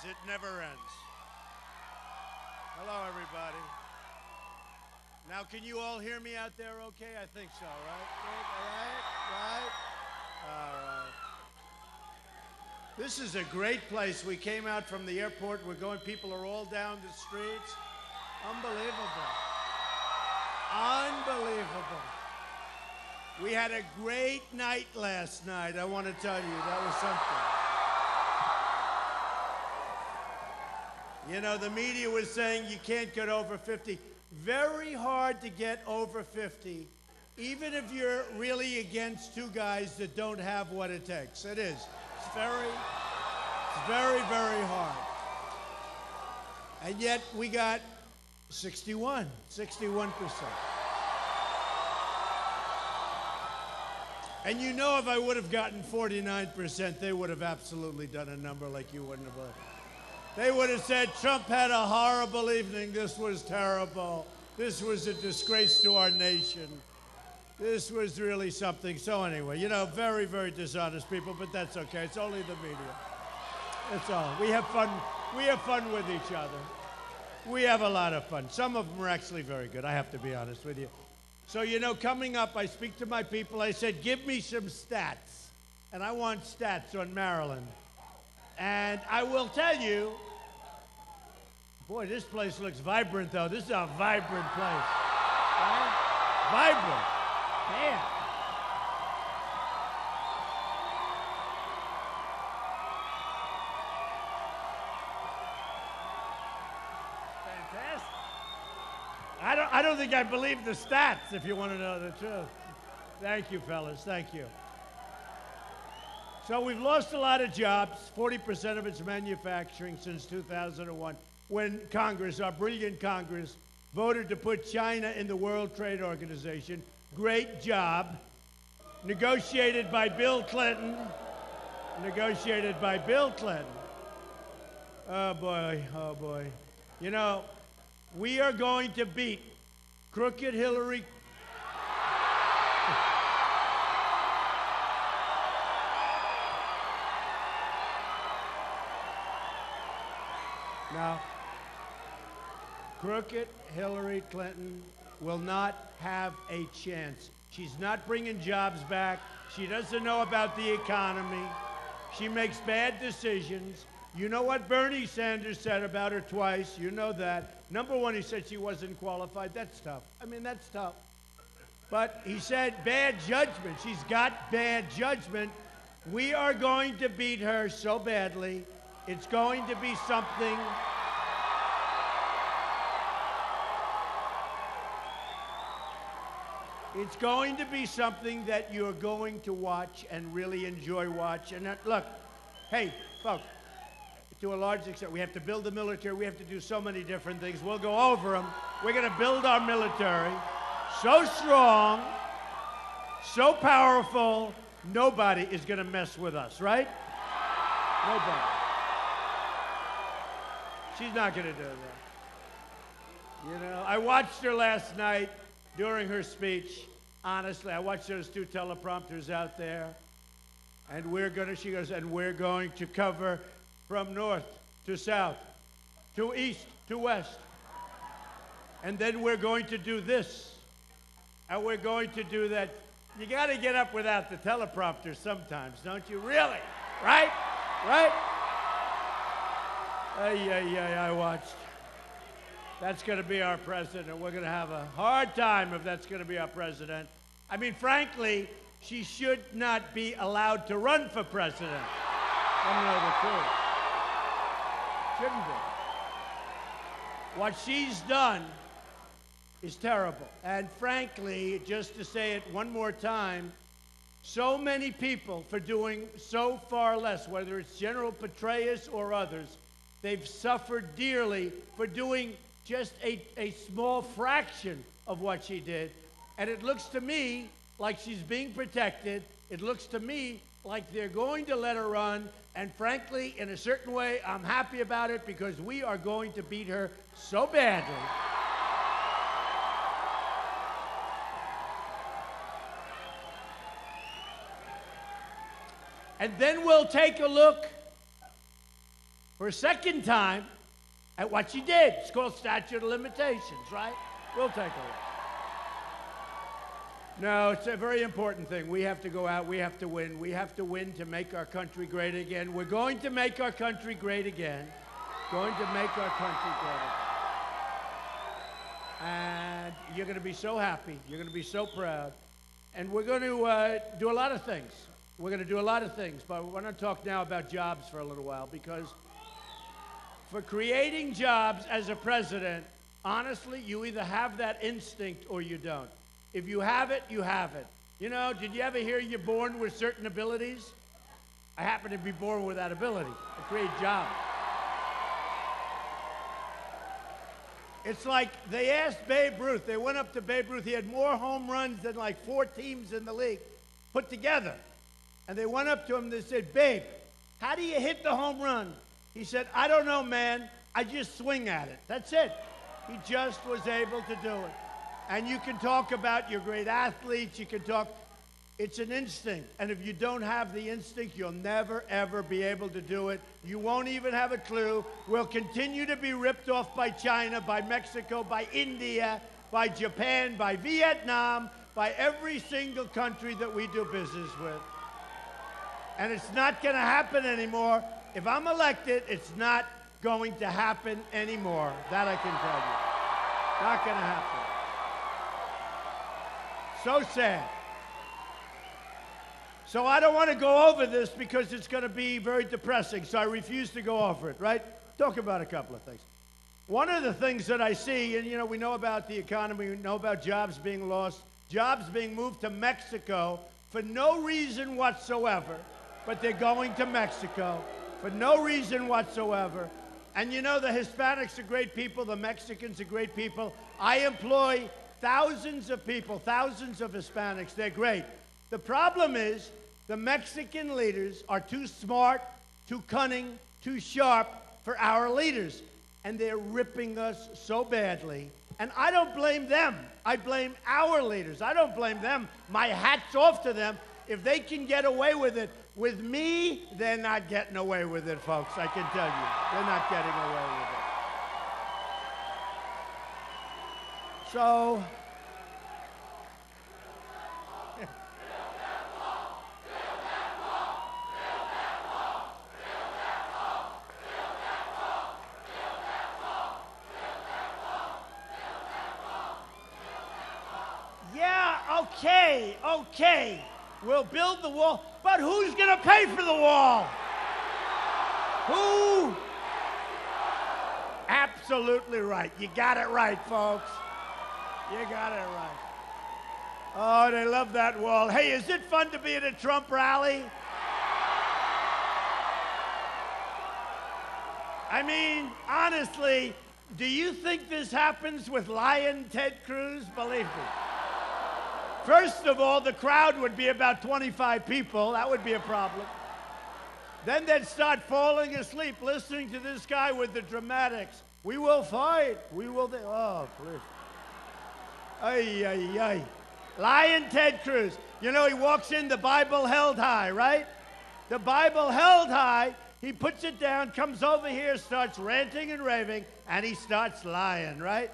It never ends. Hello, everybody. Now, can you all hear me out there okay? I think so, right? All right. This is a great place. We came out from the airport. We're going, people are all down the streets. Unbelievable. Unbelievable. We had a great night last night, I want to tell you. That was something. You know, the media was saying you can't get over 50. Very hard to get over 50, even if you're really against two guys that don't have what it takes. It is. It's very, very hard. And yet we got 61%. And you know, if I would have gotten 49%, they would have absolutely done a number like you wouldn't have. They would have said, Trump had a horrible evening. This was terrible. This was a disgrace to our nation. This was really something. So anyway, you know, very, very dishonest people, but that's okay. It's only the media. That's all. We have fun. We have fun with each other. We have a lot of fun. Some of them are actually very good, I have to be honest with you. So, you know, coming up, I speak to my people. I said, give me some stats. And I want stats on Maryland. And I will tell you, boy, this place looks vibrant, though. This is a vibrant place. Right? Vibrant. Man. Fantastic. I don't think I believe the stats, if you want to know the truth. Thank you, fellas. Thank you. So we've lost a lot of jobs, 40% of it's manufacturing since 2001, when Congress, our brilliant Congress, voted to put China in the World Trade Organization. Great job. Negotiated by Bill Clinton. Negotiated by Bill Clinton. Oh, boy. Oh, boy. You know, we are going to beat crooked Hillary. Now, crooked Hillary Clinton will not have a chance. She's not bringing jobs back. She doesn't know about the economy. She makes bad decisions. You know what Bernie Sanders said about her twice. You know that. Number one, he said she wasn't qualified. That's tough. I mean, that's tough. But he said bad judgment. She's got bad judgment. We are going to beat her so badly. It's going to be something. It's going to be something that you're going to watch and really enjoy watch. And look, hey, folks, to a large extent, we have to build the military. We have to do so many different things. We'll go over them. We're going to build our military so strong, so powerful, nobody is going to mess with us, right? Nobody. She's not going to do that. You know, I watched her last night during her speech. Honestly, I watched those two teleprompters out there. And she goes, and we're going to cover from north to south, to east to west. And then we're going to do this. And we're going to do that. You got to get up without the teleprompter sometimes, don't you? Really? Right? Right? I watched. That's going to be our president. We're going to have a hard time if that's going to be our president. I mean, frankly, she should not be allowed to run for president. I know the truth. Shouldn't be. What she's done is terrible. And frankly, just to say it one more time, so many people for doing so far less, whether it's General Petraeus or others, they've suffered dearly for doing just a small fraction of what she did. And it looks to me like she's being protected. It looks to me like they're going to let her run. And frankly, in a certain way, I'm happy about it because we are going to beat her so badly. And then we'll take a look for a second time at what she did. It's called statute of limitations, right? We'll take a look. No, it's a very important thing. We have to go out. We have to win. We have to win to make our country great again. We're going to make our country great again. Going to make our country great again. And you're going to be so happy. You're going to be so proud. And we're going to do a lot of things. We're going to do a lot of things. But we're going to talk now about jobs for a little while, because for creating jobs as a president, honestly, you either have that instinct or you don't. If you have it, you have it. You know, did you ever hear you're born with certain abilities? I happen to be born with that ability to create jobs. It's like they asked Babe Ruth. They went up to Babe Ruth. He had more home runs than like 4 teams in the league put together. And they went up to him and they said, Babe, how do you hit the home run? He said, I don't know, man. I just swing at it. That's it. He just was able to do it. And you can talk about your great athletes. You can talk. It's an instinct. And if you don't have the instinct, you'll never, ever be able to do it. You won't even have a clue. We'll continue to be ripped off by China, by Mexico, by India, by Japan, by Vietnam, by every single country that we do business with. And it's not going to happen anymore. If I'm elected, it's not going to happen anymore. That I can tell you. Not going to happen. So sad. So I don't want to go over this because it's going to be very depressing, so I refuse to go over it, right? Talk about a couple of things. One of the things that I see, and you know, we know about the economy, we know about jobs being lost, jobs being moved to Mexico for no reason whatsoever, but they're going to Mexico for no reason whatsoever. And you know, the Hispanics are great people, the Mexicans are great people. I employ thousands of people, thousands of Hispanics. They're great. The problem is the Mexican leaders are too smart, too cunning, too sharp for our leaders. And they're ripping us so badly. And I don't blame them. I blame our leaders. I don't blame them. My hat's off to them. If they can get away with it, with me, they're not getting away with it, folks. I can tell you. They're not getting away with it. So, yeah, okay. We'll build the wall, but who's going to pay for the wall? Who? Absolutely right. You got it right, folks. You got it right. Oh, they love that wall. Hey, is it fun to be at a Trump rally? I mean, honestly, do you think this happens with Lion Ted Cruz? Believe me. First of all, the crowd would be about 25 people. That would be a problem. Then they'd start falling asleep listening to this guy with the dramatics. We will fight. We will. Oh, please. Ay, ay, ay. Lion Ted Cruz. You know, he walks in, the Bible held high, right? The Bible held high. He puts it down, comes over here, starts ranting and raving, and he starts lying, right?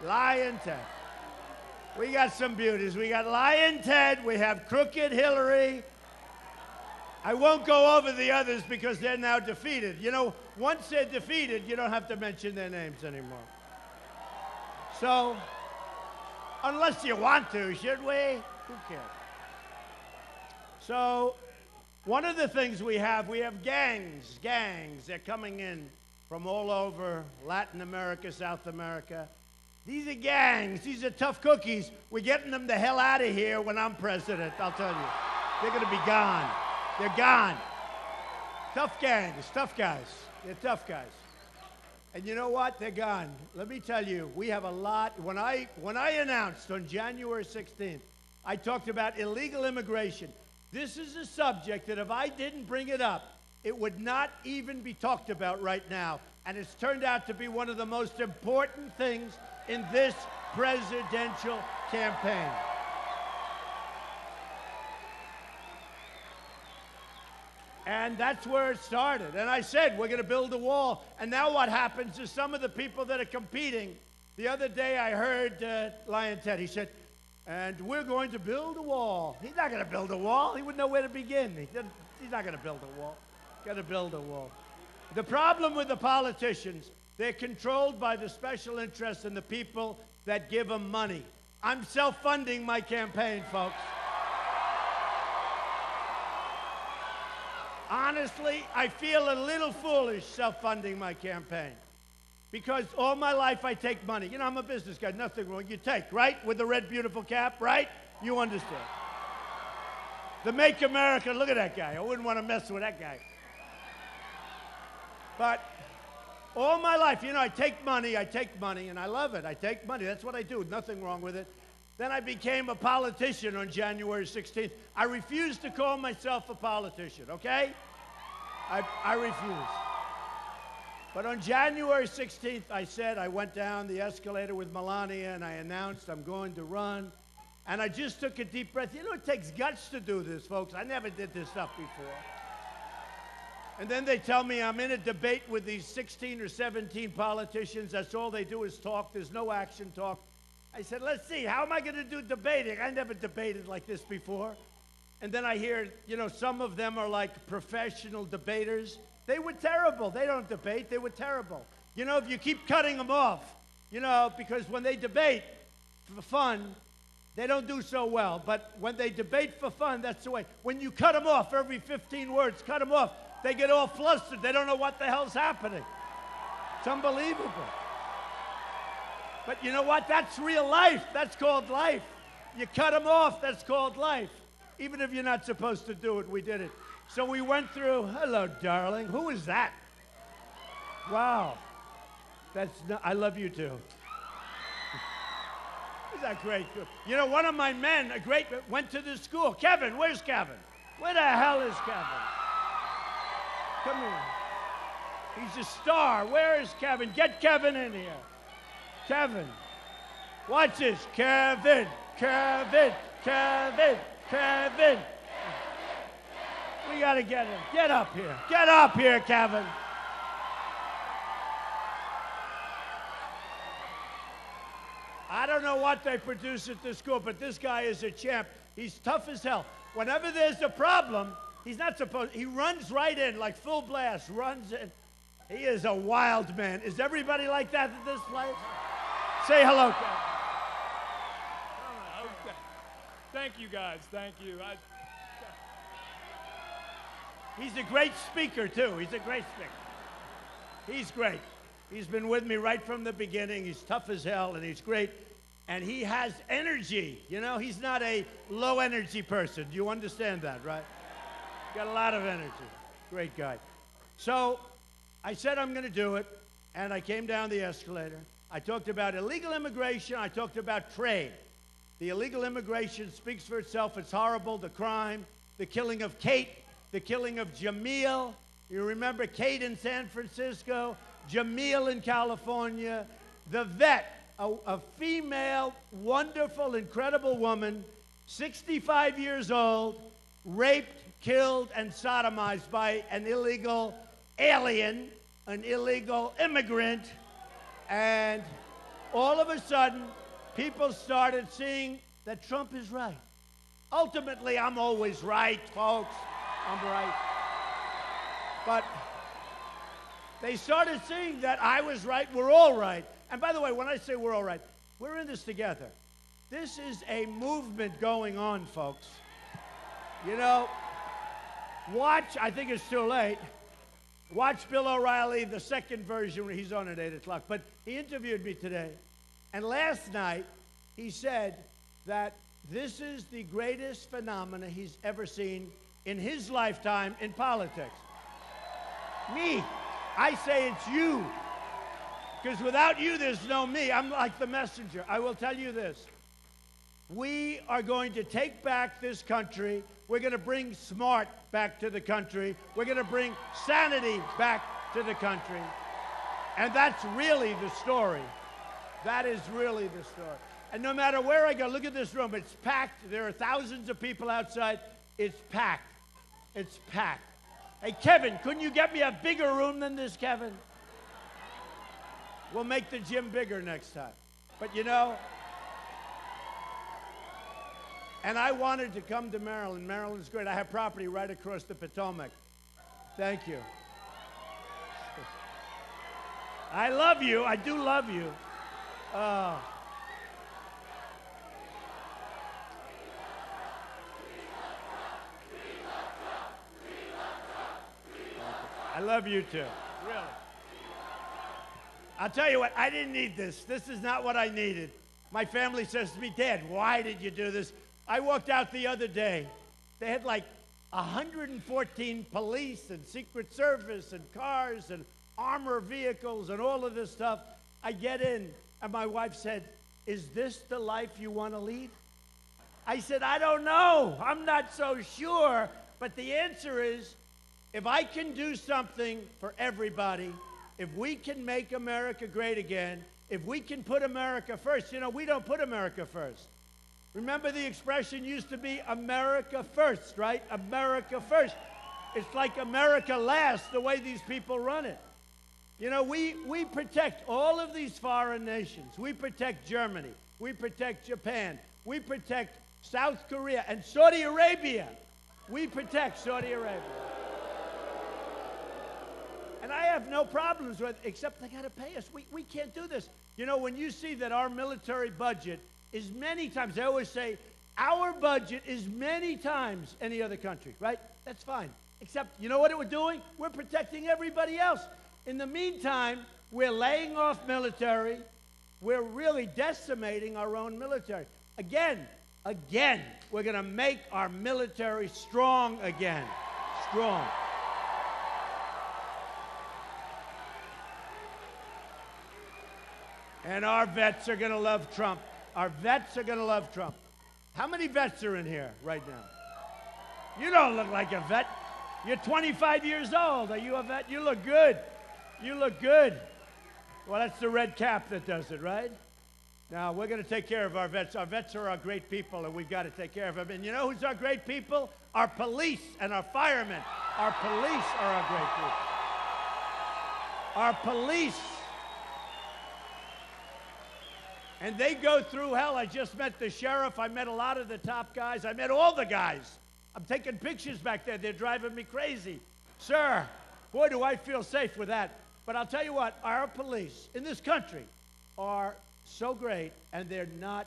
Lion Ted. We got some beauties. We got Lion Ted. We have Crooked Hillary. I won't go over the others because they're now defeated. You know, once they're defeated, you don't have to mention their names anymore. So, unless you want to, should we? Who cares? So, one of the things we have gangs. They're coming in from all over Latin America, South America. These are gangs. These are tough cookies. We're getting them the hell out of here when I'm president, I'll tell you. They're going to be gone. They're gone. Tough gangs, tough guys. They're tough guys. And you know what? They're gone. Let me tell you, we have a lot. When I announced on January 16th, I talked about illegal immigration. This is a subject that if I didn't bring it up, it would not even be talked about right now. And it's turned out to be one of the most important things in this presidential campaign. And And that's where it started. And I said, we're going to build a wall. And now what happens is some of the people that are competing, the other day I heard Lion Ted, he said, and we're going to build a wall. He's not going to build a wall. He wouldn't know where to begin. He's not going to build a wall. Got to build a wall. The problem with the politicians, they're controlled by the special interests and the people that give them money. I'm self-funding my campaign, folks. Honestly, I feel a little foolish self-funding my campaign because all my life I take money. You know, I'm a business guy, nothing wrong. You take, right? With the red beautiful cap, right? You understand. The Make America, look at that guy. I wouldn't want to mess with that guy. But all my life, you know, I take money, and I love it. I take money. That's what I do. Nothing wrong with it. Then I became a politician on January 16th. I refuse to call myself a politician, okay? I refuse. But on January 16th, I said, I went down the escalator with Melania, and I announced I'm going to run. And I just took a deep breath. You know, it takes guts to do this, folks. I never did this stuff before. And then they tell me I'm in a debate with these 16 or 17 politicians. That's all they do is talk. There's no action talk. I said, let's see, how am I going to do debating? I never debated like this before. And then I hear, you know, some of them are like professional debaters. They were terrible. They don't debate. They were terrible. You know, if you keep cutting them off, you know, because when they debate for fun, they don't do so well. But when they debate for fun, that's the way. When you cut them off every 15 words, cut them off, they get all flustered. They don't know what the hell's happening. It's unbelievable. But you know what? That's real life. That's called life. You cut them off. That's called life. Even if you're not supposed to do it, we did it. So we went through, hello, darling. Who is that? Wow. I love you too. Isn't that great? You know, one of my men, went to this school. Kevin, where's Kevin? Where the hell is Kevin? Come here. He's a star. Where is Kevin? Get Kevin in here. Kevin. Watch this. Kevin. Kevin. Kevin. Kevin. We got to get him. Get up here. Get up here, Kevin. I don't know what they produce at this school, but this guy is a champ. He's tough as hell. Whenever there's a problem, he's not supposed, he runs right in, like full blast, runs in. He is a wild man. Is everybody like that at this place? Say hello, Kevin. Okay. Thank you, guys. Thank you. He's a great speaker, too. He's a great speaker. He's great. He's been with me right from the beginning. He's tough as hell, and he's great. And he has energy. You know, he's not a low-energy person. Do you understand that, right? Got a lot of energy. Great guy. So I said I'm going to do it, and I came down the escalator. I talked about illegal immigration. I talked about trade. The illegal immigration speaks for itself. It's horrible, the crime, the killing of Kate, the killing of Jamil. You remember Kate in San Francisco, Jamil in California, the vet, a female, wonderful, incredible woman, 65 years old, raped, killed, and sodomized by an illegal alien, an illegal immigrant. And all of a sudden, people started seeing that Trump is right. Ultimately, I'm always right, folks. I'm right. But they started seeing that I was right, we're all right. And by the way, when I say we're all right, we're in this together. This is a movement going on, folks. You know, watch, I think it's too late, watch Bill O'Reilly, the second version, when he's on at 8 o'clock. But he interviewed me today. And last night, he said that this is the greatest phenomena he's ever seen in his lifetime in politics. Me. I say it's you. Because without you, there's no me. I'm like the messenger. I will tell you this. We are going to take back this country. We're going to bring smart back to the country. We're going to bring sanity back to the country. And that's really the story. That is really the story. And no matter where I go, look at this room. It's packed. There are thousands of people outside. It's packed. It's packed. Hey, Kevin, couldn't you get me a bigger room than this, Kevin? We'll make the gym bigger next time. But you know, and I wanted to come to Maryland. Maryland's great. I have property right across the Potomac. Thank you. I love you. I do love you. I love you too. Really. I'll tell you what, I didn't need this. This is not what I needed. My family says to me, Dad, why did you do this? I walked out the other day. They had like 114 police and Secret Service and cars and armor vehicles and all of this stuff. I get in, and my wife said, is this the life you want to lead? I said, I don't know. I'm not so sure. But the answer is, if I can do something for everybody, if we can make America great again, if we can put America first. You know, we don't put America first. Remember the expression used to be America first, right? America first. It's like America last, the way these people run it. You know, we protect all of these foreign nations. We protect Germany. We protect Japan. We protect South Korea and Saudi Arabia. We protect Saudi Arabia. And I have no problems with it, except they got to pay us. We can't do this. You know, when you see that our military budget is many times, they always say, our budget is many times any other country, right? That's fine. Except, you know what we're doing? We're protecting everybody else. In the meantime, we're laying off military. We're really decimating our own military. Again, we're going to make our military strong again. Strong. And our vets are going to love Trump. Our vets are going to love Trump. How many vets are in here right now? You don't look like a vet. You're 25 years old. Are you a vet? You look good. You look good. Well, that's the red cap that does it, right? Now, we're going to take care of our vets. Our vets are our great people, and we've got to take care of them. And you know who's our great people? Our police and our firemen. Our police are our great people. Our police. And they go through hell. I just met the sheriff. I met a lot of the top guys. I met all the guys. I'm taking pictures back there. They're driving me crazy. Sir, boy, do I feel safe with that. But I'll tell you what, our police in this country are so great, and they're not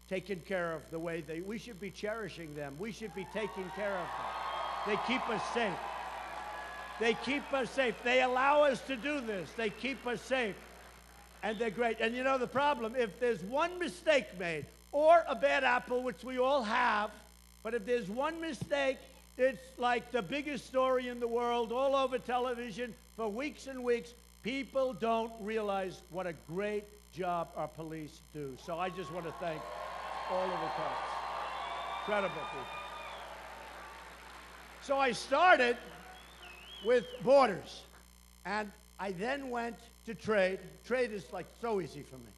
taken care of the way we should be cherishing them. We should be taking care of them. They keep us safe. They keep us safe. They allow us to do this. They keep us safe. And they're great. And you know the problem, if there's one mistake made, or a bad apple, which we all have, but if there's one mistake, it's like the biggest story in the world, all over television, for weeks and weeks. People don't realize what a great job our police do. So I just want to thank all of the cops. Incredible people. So I started with borders, and I then went to trade. Trade is like so easy for me.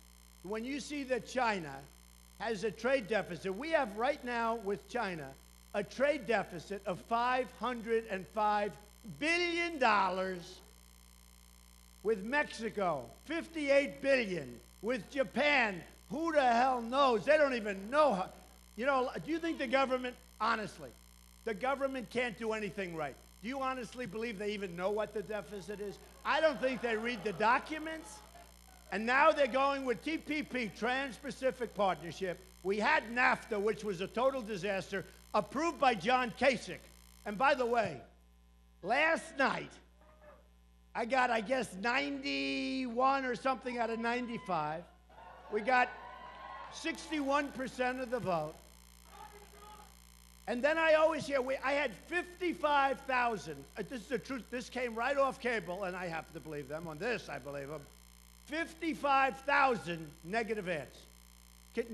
When you see that China has a trade deficit, we have right now with China a trade deficit of $505 billion. With Mexico, $58 billion. With Japan, who the hell knows? They don't even know how. You know, do you think the government, honestly, the government can't do anything right? Do you honestly believe they even know what the deficit is? I don't think they read the documents. And now they're going with TPP, Trans-Pacific Partnership. We had NAFTA, which was a total disaster, approved by John Kasich. And by the way, last night, I got, I guess, 91 or something out of 95. We got 61% of the vote. And then I always hear, I had 55,000. This is the truth. This came right off cable, and I have to believe them. On this, I believe them. 55,000 negative ads.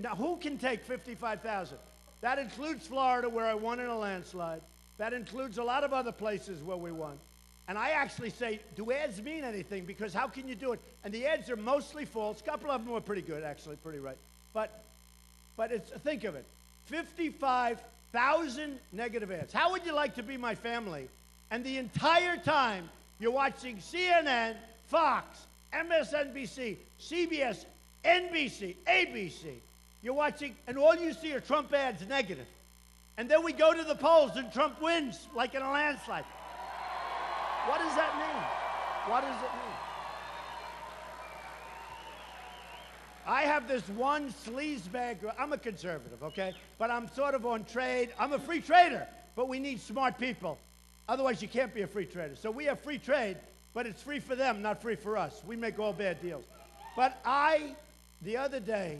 Now, who can take 55,000? That includes Florida, where I won in a landslide. That includes a lot of other places where we won. And I actually say, do ads mean anything? Because how can you do it? And the ads are mostly false. A couple of them were pretty good, actually, pretty right. But it's, think of it, 55,000 negative ads. How would you like to be my family And the entire time, you're watching CNN, Fox, MSNBC, CBS, NBC, ABC. You're watching, and all you see are Trump ads negative. And then we go to the polls and Trump wins, like in a landslide. What does that mean? What does it mean? I have this one sleazebag. I'm a conservative, okay? But I'm sort of on trade. I'm a free trader, but we need smart people. Otherwise, you can't be a free trader. So we have free trade, but it's free for them, not free for us. We make all bad deals. But the other day,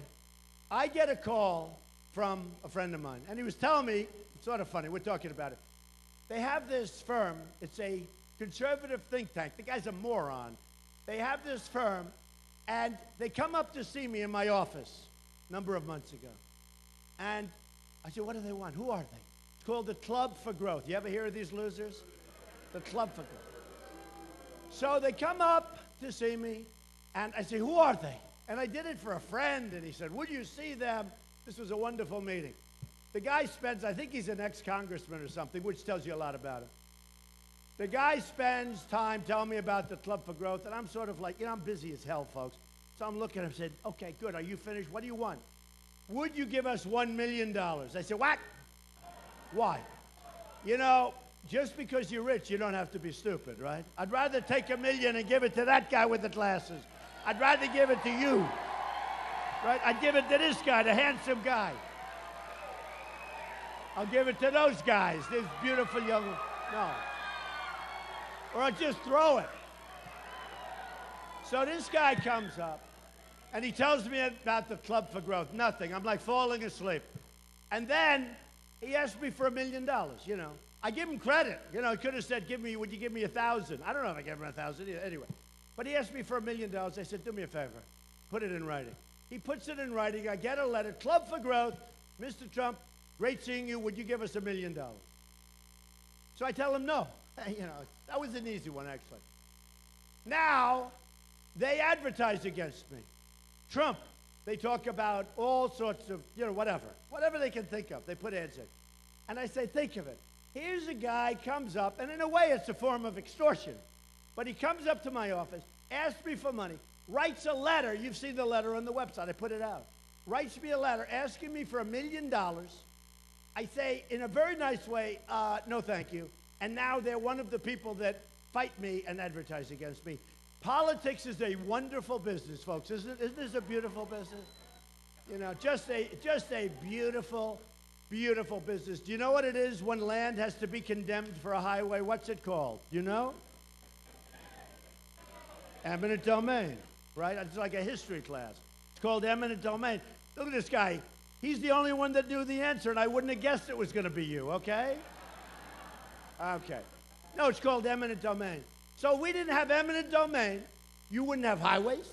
I get a call from a friend of mine, and he was telling me, it's sort of funny, we're talking about it. They have this firm, it's a conservative think tank. The guy's a moron. They have this firm, and they come up to see me in my office a number of months ago. And I said, what do they want? Who are they? It's called the Club for Growth. You ever hear of these losers? The Club for Growth. So they come up to see me, and I say, who are they? And I did it for a friend, and he said, would you see them? This was a wonderful meeting. The guy spends, I think he's an ex-congressman or something, which tells you a lot about him. The guy spends time telling me about the Club for Growth, and I'm sort of like, I'm busy as hell, folks. So I'm looking at him and said, okay, good, are you finished? What do you want? Would you give us $1 million? I said, what? Why? Just because you're rich, you don't have to be stupid, right? I'd rather take $1 million and give it to that guy with the glasses. I'd rather give it to you, right? I'd give it to this guy, the handsome guy. I'll give it to those guys, this beautiful young, no. Or I'll just throw it. So this guy comes up, and he tells me about the Club for Growth. Nothing. I'm like falling asleep. And then he asked me for $1 million, I give him credit. He could have said, would you give me 1,000? I don't know if I gave him 1,000 either. Anyway. But he asked me for $1 million. I said, do me a favor. Put it in writing. He puts it in writing. I get a letter. Club for Growth. Mr. Trump, great seeing you. Would you give us $1 million? So I tell him no. That was an easy one, actually. Now, they advertise against me. Trump, they talk about all sorts of, whatever they can think of. They put ads in. And I say, think of it. Here's a guy comes up, and in a way it's a form of extortion. But he comes up to my office, asks me for money, writes a letter. You've seen the letter on the website. I put it out. Writes me a letter asking me for $1 million. I say, in a very nice way, no thank you. And now they're one of the people that fight me and advertise against me. Politics is a wonderful business, folks. Isn't this a beautiful business? Just a beautiful, beautiful business. Do you know what it is when land has to be condemned for a highway? What's it called? Do you know? Eminent domain, right? It's like a history class. It's called eminent domain. Look at this guy. He's the only one that knew the answer, and I wouldn't have guessed it was going to be you, okay? Okay. No, it's called eminent domain. So we didn't have eminent domain. You wouldn't have highways.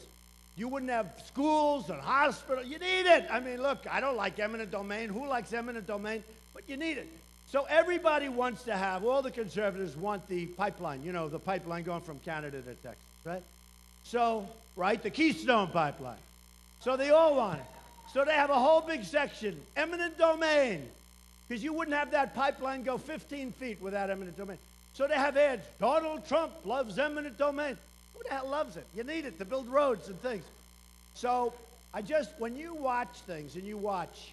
You wouldn't have schools and hospitals. You need it. I mean, look, I don't like eminent domain. Who likes eminent domain? But you need it. So everybody wants to have, all the conservatives want the pipeline, the pipeline going from Canada to Texas, right? So, right, the Keystone Pipeline. So they all want it. So they have a whole big section, eminent domain, because you wouldn't have that pipeline go 15 feet without eminent domain. So they have ads, Donald Trump loves eminent domain. Who the hell loves it? You need it to build roads and things. So when you watch things and you watch,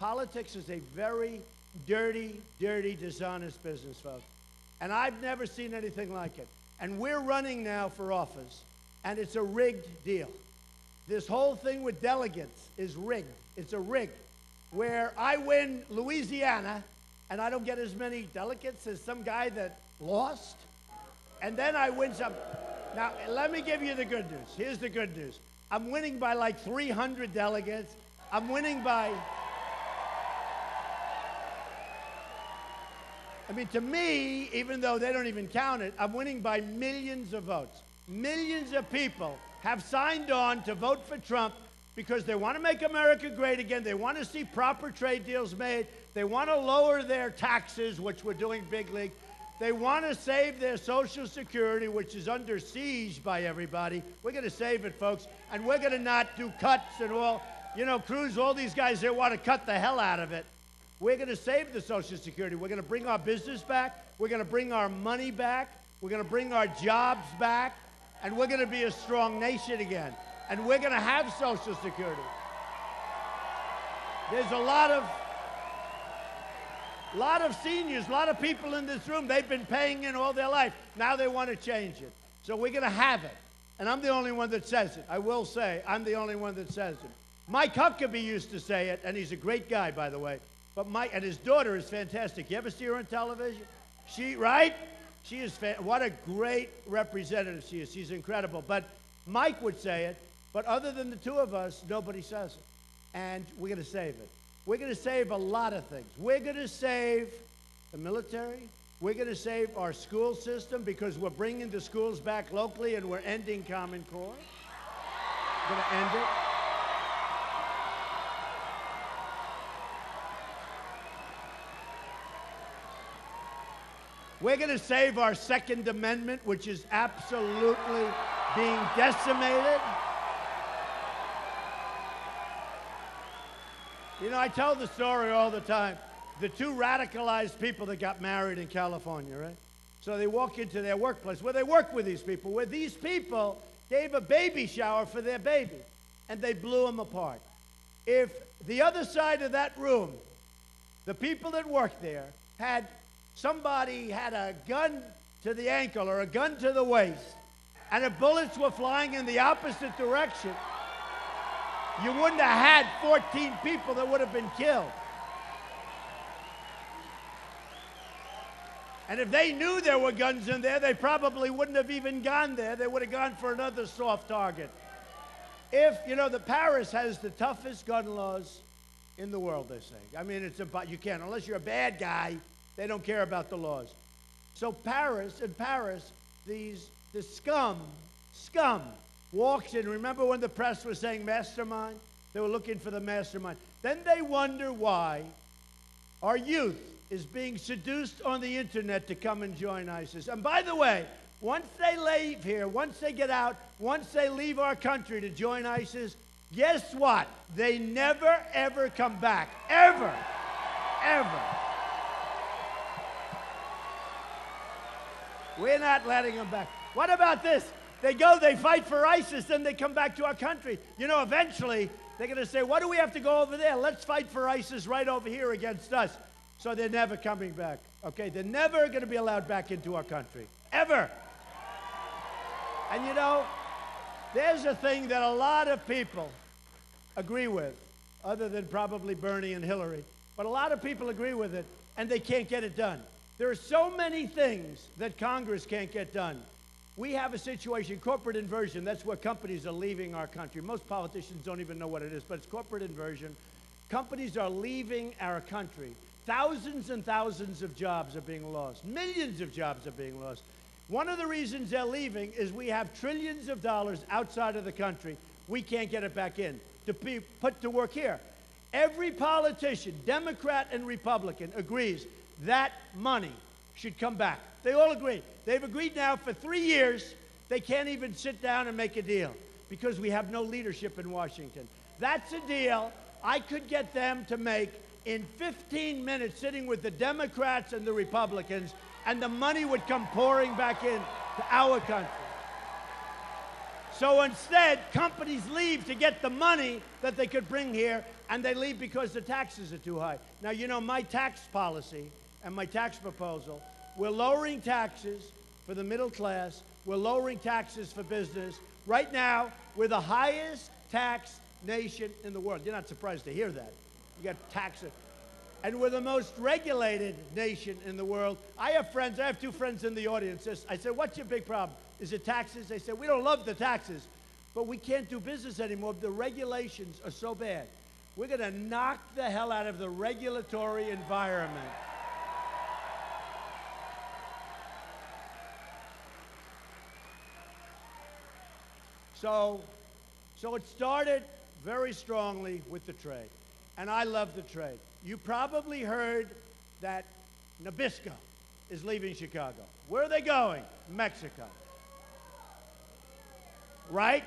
politics is a very dirty, dirty, dishonest business, folks. And I've never seen anything like it. And we're running now for office. And it's a rigged deal. This whole thing with delegates is rigged. It's a rig where I win Louisiana and I don't get as many delegates as some guy that lost. And then I win some. Now, let me give you the good news. Here's the good news. I'm winning by like 300 delegates. I'm winning by, to me, even though they don't even count it, I'm winning by millions of votes. Millions of people have signed on to vote for Trump because they want to make America great again. They want to see proper trade deals made. They want to lower their taxes, which we're doing big league. They want to save their Social Security, which is under siege by everybody. We're going to save it, folks, and we're going to not do cuts and all. Cruz, all these guys, they want to cut the hell out of it. We're going to save the Social Security. We're going to bring our business back. We're going to bring our money back. We're going to bring our jobs back. And we're going to be a strong nation again. And we're going to have Social Security. There's a lot of seniors, a lot of people in this room, they've been paying in all their life. Now they want to change it. So we're going to have it. And I'm the only one that says it. I will say, I'm the only one that says it. Mike Huckabee used to say it, and he's a great guy, by the way. But Mike, and his daughter is fantastic. You ever see her on television? Right? She is, what a great representative she is. She's incredible. But Mike would say it, but other than the two of us, nobody says it. And we're going to save it. We're going to save a lot of things. We're going to save the military. We're going to save our school system because we're bringing the schools back locally and we're ending Common Core. We're going to end it. We're going to save our Second Amendment, which is absolutely being decimated. You know, I tell the story all the time. The two radicalized people that got married in California, right? So they walk into their workplace where they work with these people, where these people gave a baby shower for their baby, and they blew them apart. If the other side of that room, the people that worked there, had somebody had a gun to the ankle or a gun to the waist, and the bullets were flying in the opposite direction, you wouldn't have had 14 people that would have been killed. And if they knew there were guns in there, they probably wouldn't have even gone there. They would have gone for another soft target. The Paris has the toughest gun laws in the world, they're saying. I mean, you can't, unless you're a bad guy, they don't care about the laws. So in Paris, the scum walks in. Remember when the press was saying mastermind? They were looking for the mastermind. Then they wonder why our youth is being seduced on the internet to come and join ISIS. And by the way, once they leave here, once they get out, once they leave our country to join ISIS, guess what? They never, ever come back. Ever. Ever. We're not letting them back. What about this? They go, they fight for ISIS, then they come back to our country. Eventually, they're going to say, what do we have to go over there? Let's fight for ISIS right over here against us. So they're never coming back, okay? They're never going to be allowed back into our country, ever. And there's a thing that a lot of people agree with, other than probably Bernie and Hillary, but a lot of people agree with it, and they can't get it done. There are so many things that Congress can't get done. We have a situation, corporate inversion, that's where companies are leaving our country. Most politicians don't even know what it is, but it's corporate inversion. Companies are leaving our country. Thousands and thousands of jobs are being lost. Millions of jobs are being lost. One of the reasons they're leaving is we have trillions of dollars outside of the country. We can't get it back in to be put to work here. Every politician, Democrat and Republican, agrees that money should come back. They all agree. They've agreed now for 3 years. They can't even sit down and make a deal because we have no leadership in Washington. That's a deal I could get them to make in 15 minutes, sitting with the Democrats and the Republicans, and the money would come pouring back in to our country. So instead, companies leave to get the money that they could bring here, and they leave because the taxes are too high. Now, my tax policy and my tax proposal, we're lowering taxes for the middle class. We're lowering taxes for business. Right now, we're the highest taxed nation in the world. You're not surprised to hear that. You got taxes. And we're the most regulated nation in the world. I have two friends in the audience. I said, what's your big problem? Is it taxes? They said, we don't love the taxes, but we can't do business anymore. The regulations are so bad. We're going to knock the hell out of the regulatory environment. So it started very strongly with the trade. And I love the trade. You probably heard that Nabisco is leaving Chicago. Where are they going? Mexico. Right?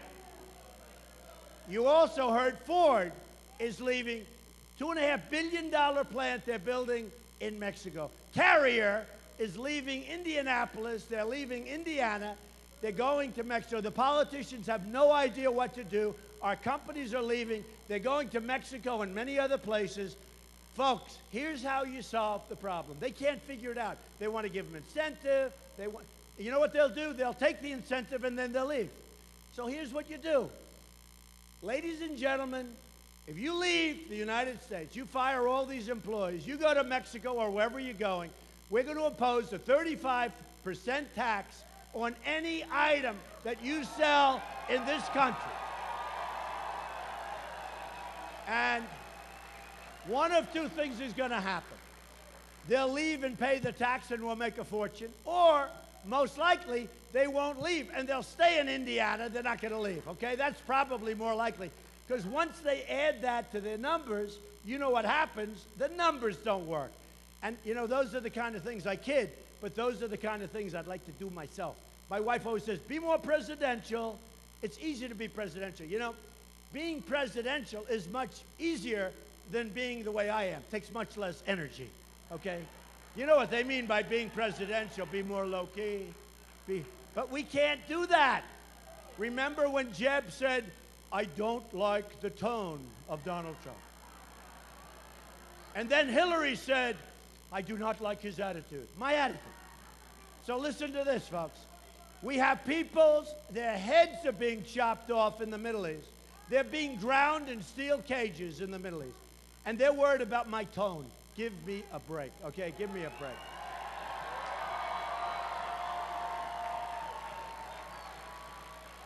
You also heard Ford is leaving $2.5 billion plant they're building in Mexico. Carrier is leaving Indianapolis. They're leaving Indiana. They're going to Mexico. The politicians have no idea what to do. Our companies are leaving. They're going to Mexico and many other places. Folks, here's how you solve the problem. They can't figure it out. They want to give them incentive. You know what they'll do? They'll take the incentive and then they'll leave. So here's what you do. Ladies and gentlemen, if you leave the United States, you fire all these employees, you go to Mexico or wherever you're going, we're going to impose a 35% tax on any item that you sell in this country. And one of two things is going to happen. They'll leave and pay the tax and we'll make a fortune, or most likely they won't leave and they'll stay in Indiana. They're not going to leave, okay? That's probably more likely, because once they add that to their numbers, you know what happens. The numbers don't work. And, you know, those are the kind of things I kid, but those are the kind of things I'd like to do myself. My wife always says, be more presidential. It's easy to be presidential. You know, being presidential is much easier than being the way I am. It takes much less energy, okay? You know what they mean by being presidential, be more low-key. But we can't do that. Remember when Jeb said, I don't like the tone of Donald Trump. And then Hillary said, I do not like his attitude. My attitude. So listen to this, folks. We have peoples, their heads are being chopped off in the Middle East. They're being drowned in steel cages in the Middle East. And they're worried about my tone. Give me a break, okay? Give me a break.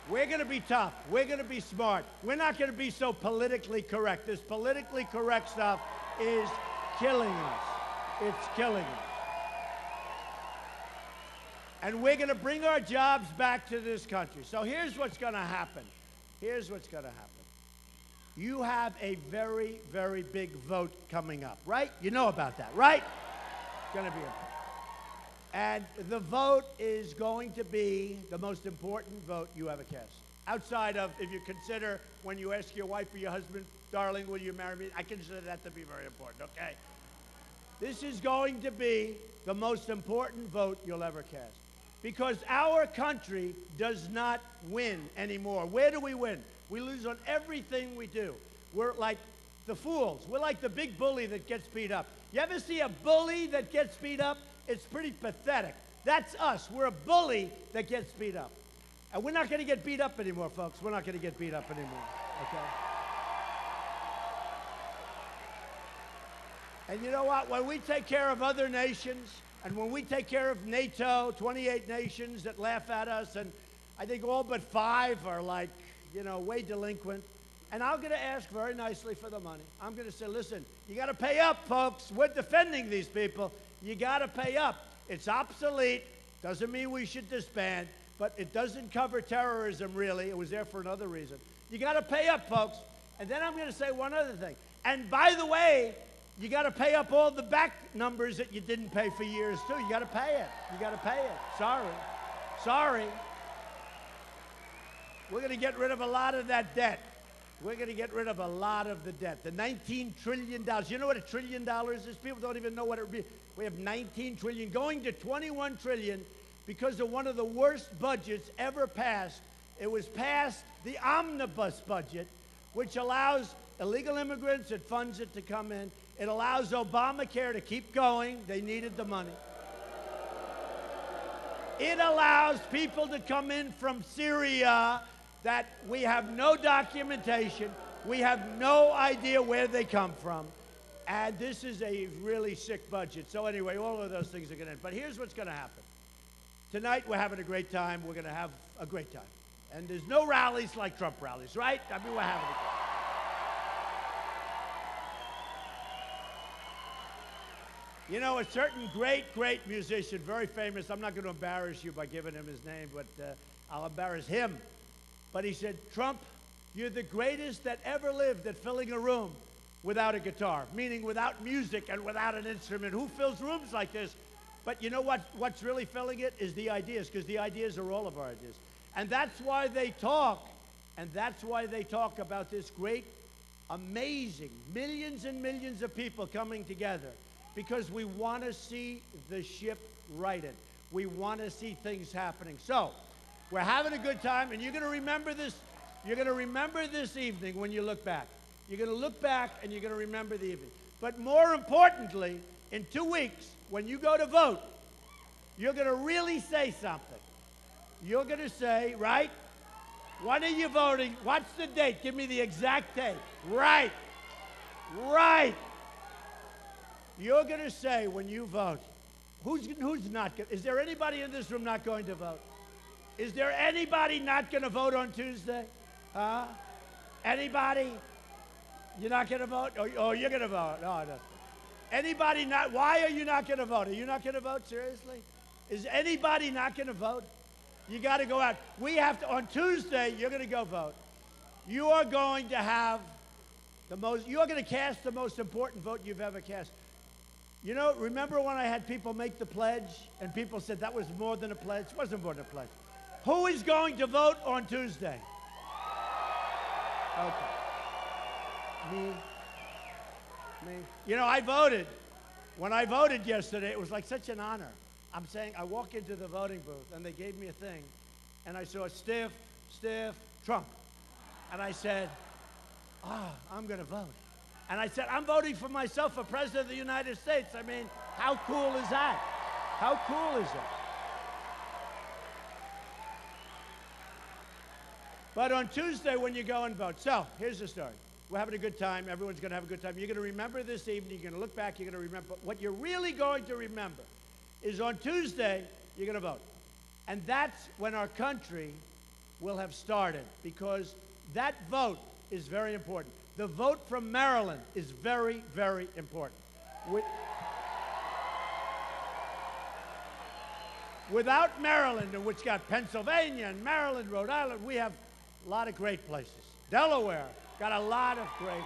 We're going to be tough. We're going to be smart. We're not going to be so politically correct. This politically correct stuff is killing us. It's killing us. And we're going to bring our jobs back to this country. So here's what's going to happen. Here's what's going to happen. You have a very, very big vote coming up, right? You know about that, right? It's going to be a... And the vote is going to be the most important vote you ever cast. Outside of, if you consider when you ask your wife or your husband, darling, will you marry me? I consider that to be very important, okay? This is going to be the most important vote you'll ever cast. Because our country does not win anymore. Where do we win? We lose on everything we do. We're like the fools. We're like the big bully that gets beat up. You ever see a bully that gets beat up? It's pretty pathetic. That's us. We're a bully that gets beat up. And we're not going to get beat up anymore, folks. We're not going to get beat up anymore, okay? And you know what? When we take care of other nations, and when we take care of NATO, 28 nations that laugh at us, and I think all but 5 are like, you know, way delinquent. And I'm going to ask very nicely for the money. I'm going to say, listen, you got to pay up, folks. We're defending these people. You got to pay up. It's obsolete. Doesn't mean we should disband, but it doesn't cover terrorism, really. It was there for another reason. You got to pay up, folks. And then I'm going to say one other thing. And by the way, you got to pay up all the back numbers that you didn't pay for years, too. You got to pay it. You got to pay it. Sorry. Sorry. We're going to get rid of a lot of that debt. We're going to get rid of a lot of the debt. The $19 trillion. You know what $1 trillion is? People don't even know what it would be. We have $19 trillion, going to $21 trillion because of one of the worst budgets ever passed. It was passed, the omnibus budget, which allows illegal immigrants, it funds it to come in. It allows Obamacare to keep going. They needed the money. It allows people to come in from Syria that we have no documentation. We have no idea where they come from. And this is a really sick budget. So anyway, all of those things are going to end. But here's what's going to happen. Tonight, we're having a great time. We're going to have a great time. And there's no rallies like Trump rallies, right? I mean, we're having a great time. You know, a certain great, great musician, very famous, I'm not going to embarrass you by giving him his name, but I'll embarrass him. But he said, Trump, you're the greatest that ever lived at filling a room without a guitar, meaning without music and without an instrument. Who fills rooms like this? But you know what's really filling it is the ideas, because the ideas are all of our ideas. And that's why they talk, and that's why they talk about this great amazing, millions and millions of people coming together because we want to see the ship righted. We want to see things happening. So, we're having a good time, and you're going to remember this. You're going to remember this evening when you look back. You're going to look back, and you're going to remember the evening. But more importantly, in 2 weeks, when you go to vote, you're going to really say something. You're going to say, right? When are you voting? What's the date? Give me the exact date. Right. Right. You're going to say when you vote, who's not going to? Is there anybody in this room not going to vote? Is there anybody not going to vote on Tuesday? Huh? Anybody? You're not going to vote? Oh, you're going to vote. Oh, no. Anybody not? Why are you not going to vote? Are you not going to vote? Seriously? Is anybody not going to vote? You got to go out. We have to, on Tuesday, you're going to go vote. You are going to have you're going to cast the most important vote you've ever cast. You know, remember when I had people make the pledge and people said that was more than a pledge? It wasn't more than a pledge. Who is going to vote on Tuesday? Okay. Me. You know, I voted. When I voted yesterday, it was like such an honor. I'm saying, I walk into the voting booth, and they gave me a thing, and I saw stiff, Trump. And I said, I'm going to vote. And I said, I'm voting for myself for President of the United States. I mean, how cool is that? How cool is that? But on Tuesday, when you go and vote, so here's the story. We're having a good time. Everyone's going to have a good time. You're going to remember this evening. You're going to look back. You're going to remember. What you're really going to remember is on Tuesday, you're going to vote. And that's when our country will have started, because that vote is very important. The vote from Maryland is very, very important. Without Maryland, which got Pennsylvania and Maryland, Rhode Island, we have a lot of great places. Delaware got a lot of great.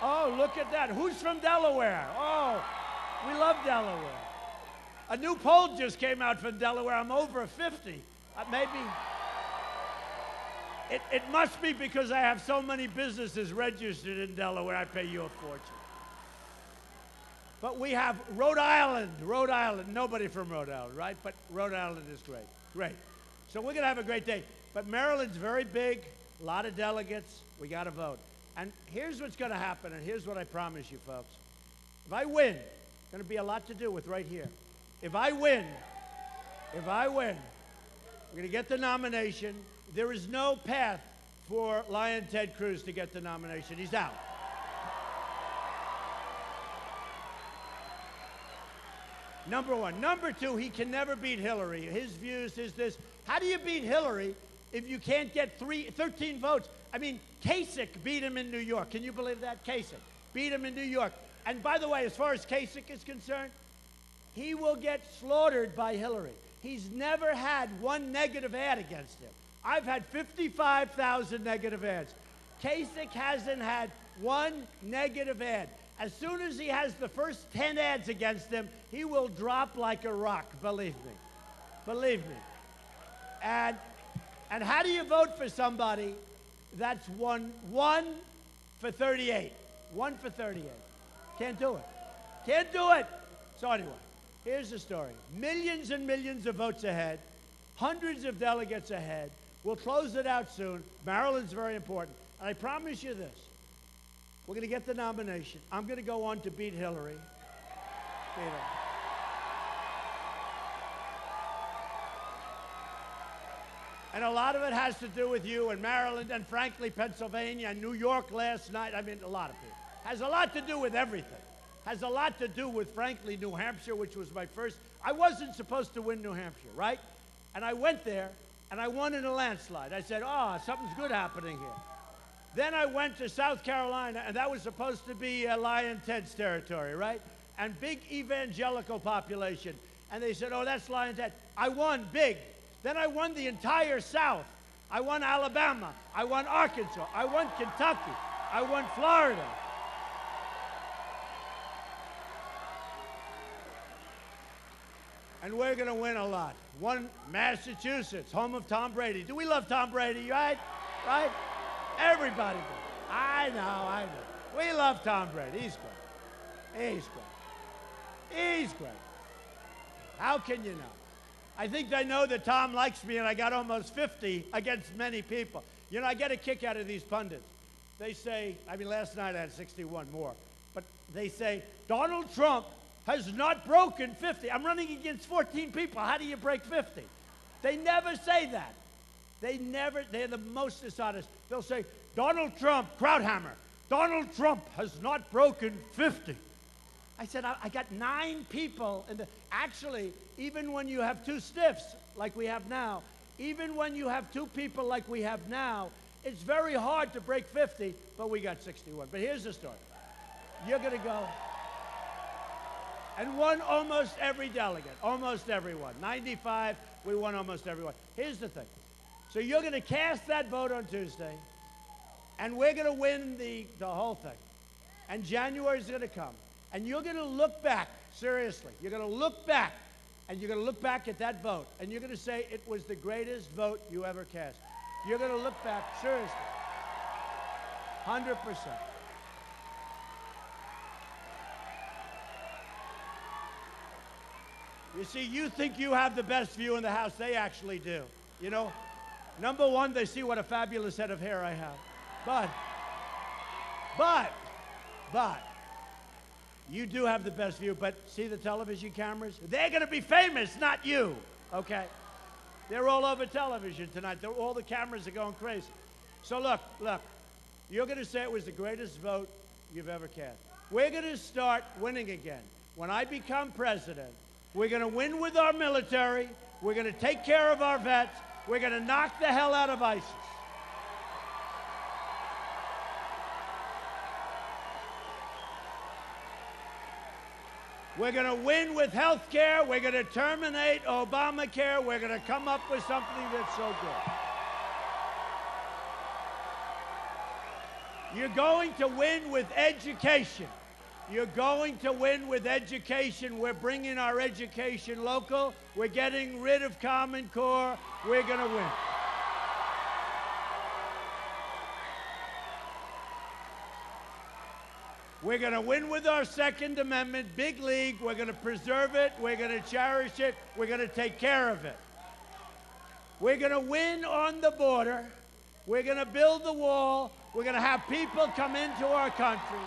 Oh, look at that. Who's from Delaware? Oh, we love Delaware. A new poll just came out from Delaware. I'm over 50. Maybe. It must be because I have so many businesses registered in Delaware. I pay you a fortune. But we have Rhode Island. Nobody from Rhode Island, right? But Rhode Island is great. Great. So we're going to have a great day. But Maryland's very big, a lot of delegates. We got to vote. And here's what's going to happen, and here's what I promise you, folks. If I win, there's going to be a lot to do with right here. If I win, we're going to get the nomination. There is no path for Lion Ted Cruz to get the nomination. He's out. Number one. Number two, he can never beat Hillary. His views is this. How do you beat Hillary if you can't get 13 votes? I mean, Kasich beat him in New York. Can you believe that? Kasich beat him in New York. And by the way, as far as Kasich is concerned, he will get slaughtered by Hillary. He's never had one negative ad against him. I've had 55,000 negative ads. Kasich hasn't had one negative ad. As soon as he has the first 10 ads against him, he will drop like a rock, believe me. Believe me. And how do you vote for somebody that's one for 38? 1 for 38. Can't do it. Can't do it. So anyway, here's the story. Millions and millions of votes ahead. Hundreds of delegates ahead. We'll close it out soon. Maryland's very important. And I promise you this. We're going to get the nomination. I'm going to go on to beat Hillary. Beat her. And a lot of it has to do with you and Maryland and, frankly, Pennsylvania and New York last night. I mean, a lot of people. Has a lot to do with everything. Has a lot to do with, frankly, New Hampshire, which was my first. I wasn't supposed to win New Hampshire, right? And I went there, and I won in a landslide. I said, something's good happening here. Then I went to South Carolina, and that was supposed to be Lion Ted's territory, right? And big evangelical population. And they said, that's Lion Ted. I won big. Then I won the entire South. I won Alabama. I won Arkansas. I won Kentucky. I won Florida. And we're going to win a lot. Won Massachusetts, home of Tom Brady. Do we love Tom Brady, right? Right? Everybody does. I know. We love Tom Brady. He's great. He's great. He's great. How can you know? I think they know that Tom likes me, and I got almost 50 against many people. You know, I get a kick out of these pundits. They say, I mean, last night I had 61 more, but they say, Donald Trump has not broken 50. I'm running against 14 people. How do you break 50? They never say that. They're the most dishonest. They'll say, Donald Trump, Krauthammer, Donald Trump has not broken 50. I said, I got 9 people. Actually, even when you have 2 stiffs like we have now, even when you have 2 people like we have now, it's very hard to break 50, but we got 61. But here's the story. You're going to go and won almost every delegate, almost everyone. 95, we won almost everyone. Here's the thing. So you're going to cast that vote on Tuesday, and we're going to win the whole thing. And January's going to come. And you're going to look back, seriously. You're going to look back, and you're going to look back at that vote, and you're going to say it was the greatest vote you ever cast. You're going to look back, seriously. 100%. You see, you think you have the best view in the House. They actually do. You know, number one, they see what a fabulous head of hair I have. But, you do have the best view, but see the television cameras? They're going to be famous, not you, okay? They're all over television tonight. All the cameras are going crazy. So look, you're going to say it was the greatest vote you've ever cast. We're going to start winning again. When I become president, we're going to win with our military. We're going to take care of our vets. We're going to knock the hell out of ISIS. We're going to win with health care. We're going to terminate Obamacare. We're going to come up with something that's so good. You're going to win with education. You're going to win with education. We're bringing our education local. We're getting rid of Common Core. We're going to win. We're going to win with our Second Amendment, big league. We're going to preserve it. We're going to cherish it. We're going to take care of it. We're going to win on the border. We're going to build the wall. We're going to have people come into our country.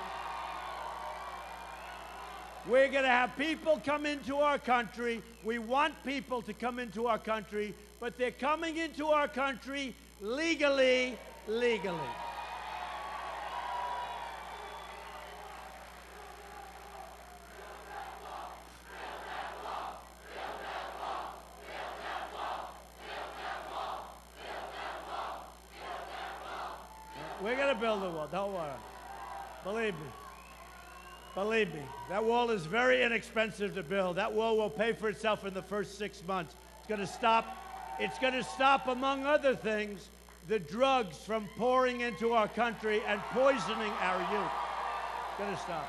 We're going to have people come into our country. We want people to come into our country, but they're coming into our country legally. We're going to build a wall. Don't worry. Believe me, that wall is very inexpensive to build. That wall will pay for itself in the first 6 months. It's going to stop, among other things, the drugs from pouring into our country and poisoning our youth. It's going to stop.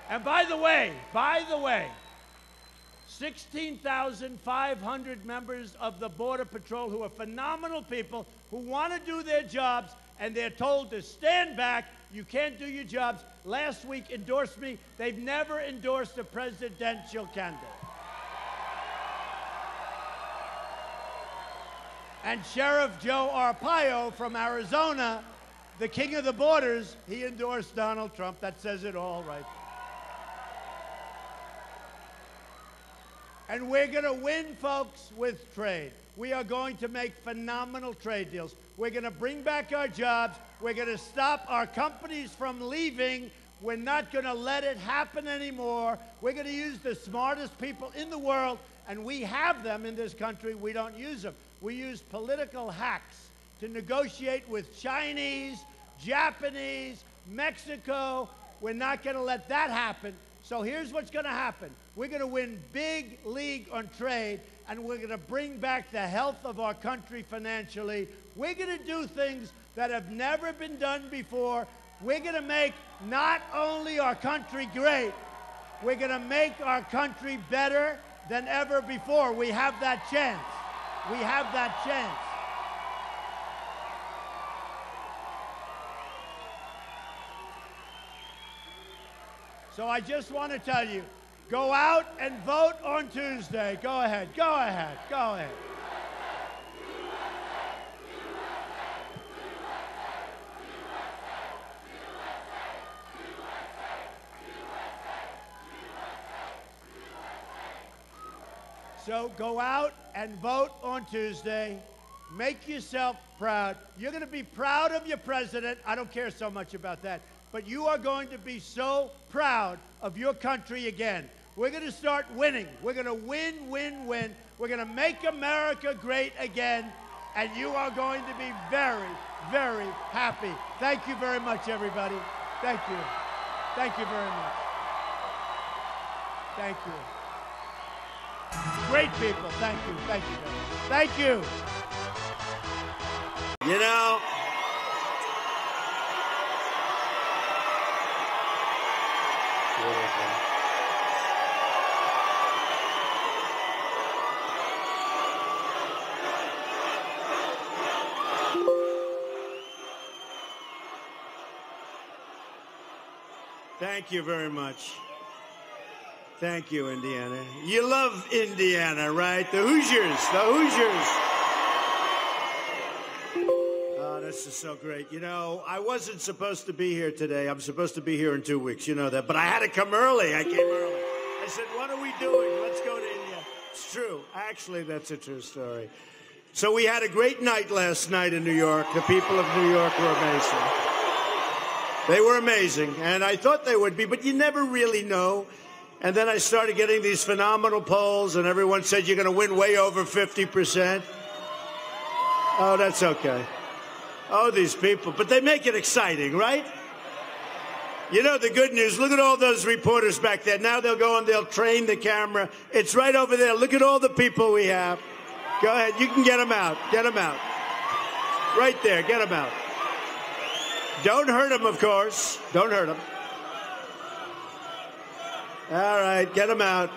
And by the way, 16,500 members of the Border Patrol who are phenomenal people who want to do their jobs, and they're told to stand back. You can't do your jobs. Last week endorsed me. They've never endorsed a presidential candidate. And Sheriff Joe Arpaio from Arizona, the king of the borders, he endorsed Donald Trump. That says it all right. And we're going to win, folks, with trade. We are going to make phenomenal trade deals. We're going to bring back our jobs. We're going to stop our companies from leaving. We're not going to let it happen anymore. We're going to use the smartest people in the world, and we have them in this country. We don't use them. We use political hacks to negotiate with Chinese, Japanese, Mexico. We're not going to let that happen. So here's what's going to happen. We're going to win big league on trade, and we're going to bring back the health of our country financially. We're going to do things that have never been done before. We're going to make not only our country great, we're going to make our country better than ever before. We have that chance. We have that chance. So I just want to tell you, go out and vote on Tuesday. Go ahead, go ahead, go ahead. So go out and vote on Tuesday. Make yourself proud. You're going to be proud of your president. I don't care so much about that. But you are going to be so proud of your country again. We're going to start winning. We're going to win, win, win. We're going to make America great again. And you are going to be very, very happy. Thank you very much, everybody. Thank you. Thank you very much. Thank you. Great people. Thank you. Thank you. Thank you. You know, thank you very much. Thank you, Indiana. You love Indiana, right? The Hoosiers, the Hoosiers. Oh, this is so great. You know, I wasn't supposed to be here today. I'm supposed to be here in 2 weeks. You know that. But I had to come early. I came early. I said, what are we doing? Let's go to India. It's true. Actually, that's a true story. So we had a great night last night in New York. The people of New York were amazing. They were amazing. And I thought they would be, but you never really know. And then I started getting these phenomenal polls, and everyone said you're going to win way over 50%. Oh, that's okay. Oh, these people. But they make it exciting, right? You know the good news. Look at all those reporters back there. Now they'll go and they'll train the camera. It's right over there. Look at all the people we have. Go ahead. You can get them out. Get them out. Right there. Get them out. Don't hurt them, of course. Don't hurt them. All right, get them out.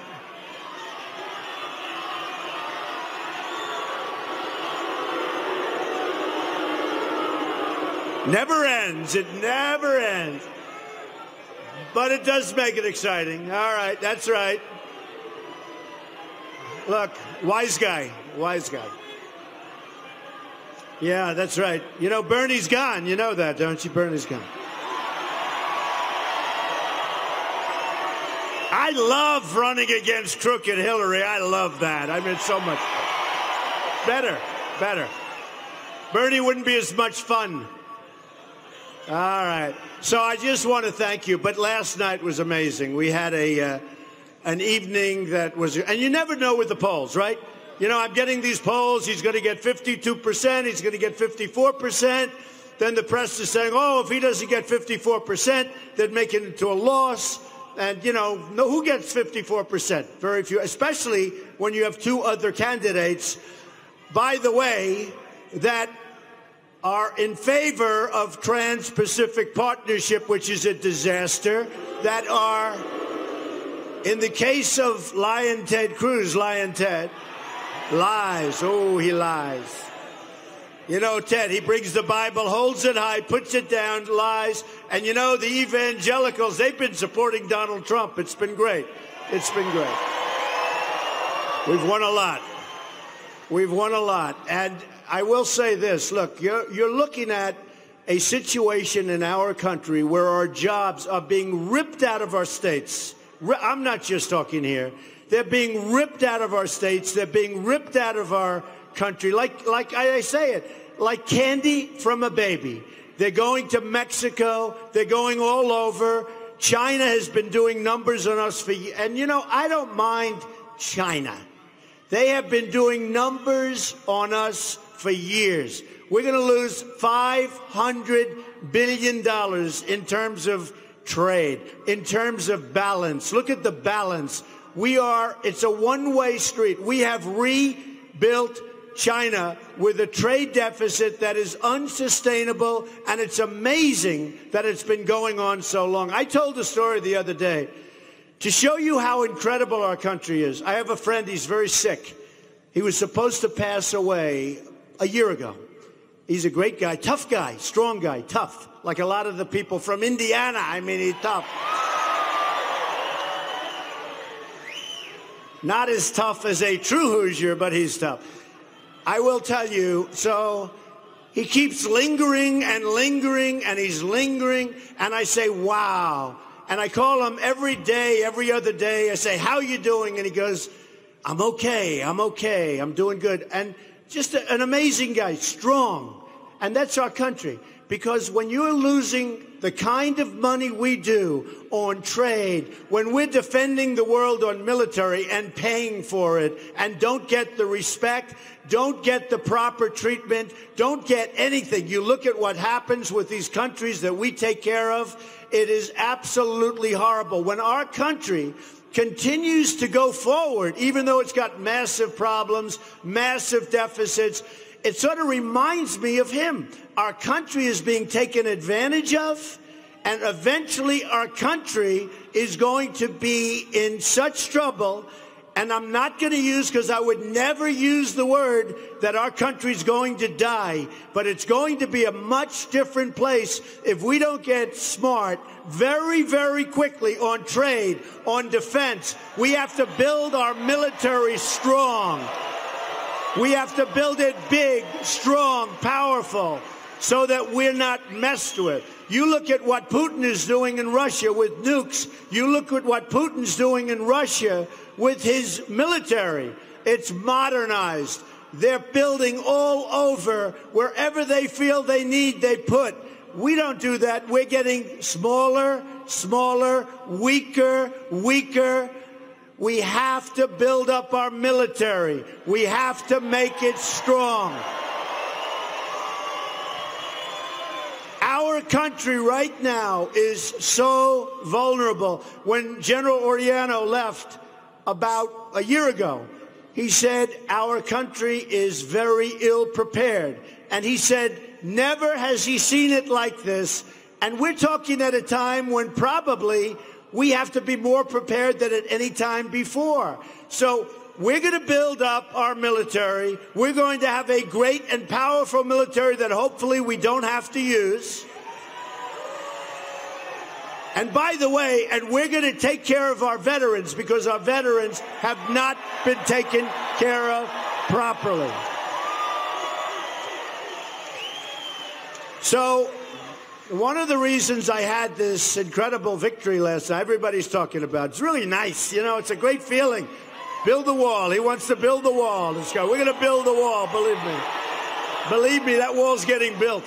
Never ends. It never ends. But it does make it exciting. All right, that's right. Look, wise guy. Wise guy. Yeah, that's right. You know, Bernie's gone. You know that, don't you? Bernie's gone. I love running against crooked Hillary. I love that. I mean, it's so much better. Bernie wouldn't be as much fun. All right. So I just want to thank you. But last night was amazing. We had an evening that was, and you never know with the polls, right? You know, I'm getting these polls. He's going to get 52%. He's going to get 54%. Then the press is saying, oh, if he doesn't get 54%, they'd make it into a loss. And, you know, who gets 54%? Very few, especially when you have two other candidates, by the way, that are in favor of Trans-Pacific Partnership, which is a disaster, that are, in the case of Lion Ted Cruz, Lion Ted, lies. Oh, he lies. You know, Ted, he brings the Bible, holds it high, puts it down, lies. And you know, the evangelicals, they've been supporting Donald Trump. It's been great. It's been great. We've won a lot. We've won a lot. And I will say this, look, you're looking at a situation in our country where our jobs are being ripped out of our states. I'm not just talking here. They're being ripped out of our states. They're being ripped out of our country, like I say it, like candy from a baby. They're going to Mexico. They're going all over. China has been doing numbers on us for years. And, you know, I don't mind China. They have been doing numbers on us for years. We're going to lose $500 billion in terms of trade, in terms of balance. Look at the balance. It's a one-way street. We have rebuilt China with a trade deficit that is unsustainable, and it's amazing that it's been going on so long. I told a story the other day to show you how incredible our country is. I have a friend, he's very sick. He was supposed to pass away a year ago. He's a great guy, tough guy, strong guy, tough, like a lot of the people from Indiana. I mean, he's tough. Not as tough as a true Hoosier, but he's tough. I will tell you, so he keeps lingering, and he's lingering, and I say, wow. And I call him every day, every other day. I say, how you doing? And he goes, I'm okay, I'm doing good. And just an amazing guy, strong. And that's our country. Because when you're losing the kind of money we do on trade, when we're defending the world on military and paying for it, and don't get the respect, don't get the proper treatment, don't get anything. You look at what happens with these countries that we take care of, it is absolutely horrible. When our country continues to go forward, even though it's got massive problems, massive deficits, it sort of reminds me of him. Our country is being taken advantage of, and eventually our country is going to be in such trouble. And I'm not going to use, because I would never use the word that our country's going to die, but it's going to be a much different place if we don't get smart very, very quickly on trade, on defense. We have to build our military strong. We have to build it big, strong, powerful, so that we're not messed with. You look at what Putin is doing in Russia with nukes. You look at what Putin's doing in Russia with his military. It's modernized. They're building all over. Wherever they feel they need, they put. We don't do that. We're getting smaller, weaker. We have to build up our military. We have to make it strong. Our country right now is so vulnerable. When General Oriano left about a year ago, he said our country is very ill prepared. And he said never has he seen it like this. And we're talking at a time when probably we have to be more prepared than at any time before. So we're going to build up our military. We're going to have a great and powerful military that hopefully we don't have to use. And by the way, and we're going to take care of our veterans, because our veterans have not been taken care of properly. So one of the reasons I had this incredible victory last night, everybody's talking about, it's really nice. You know, it's a great feeling. Build the wall. He wants to build the wall. Let's go. We're going to build the wall, believe me. Believe me, that wall's getting built.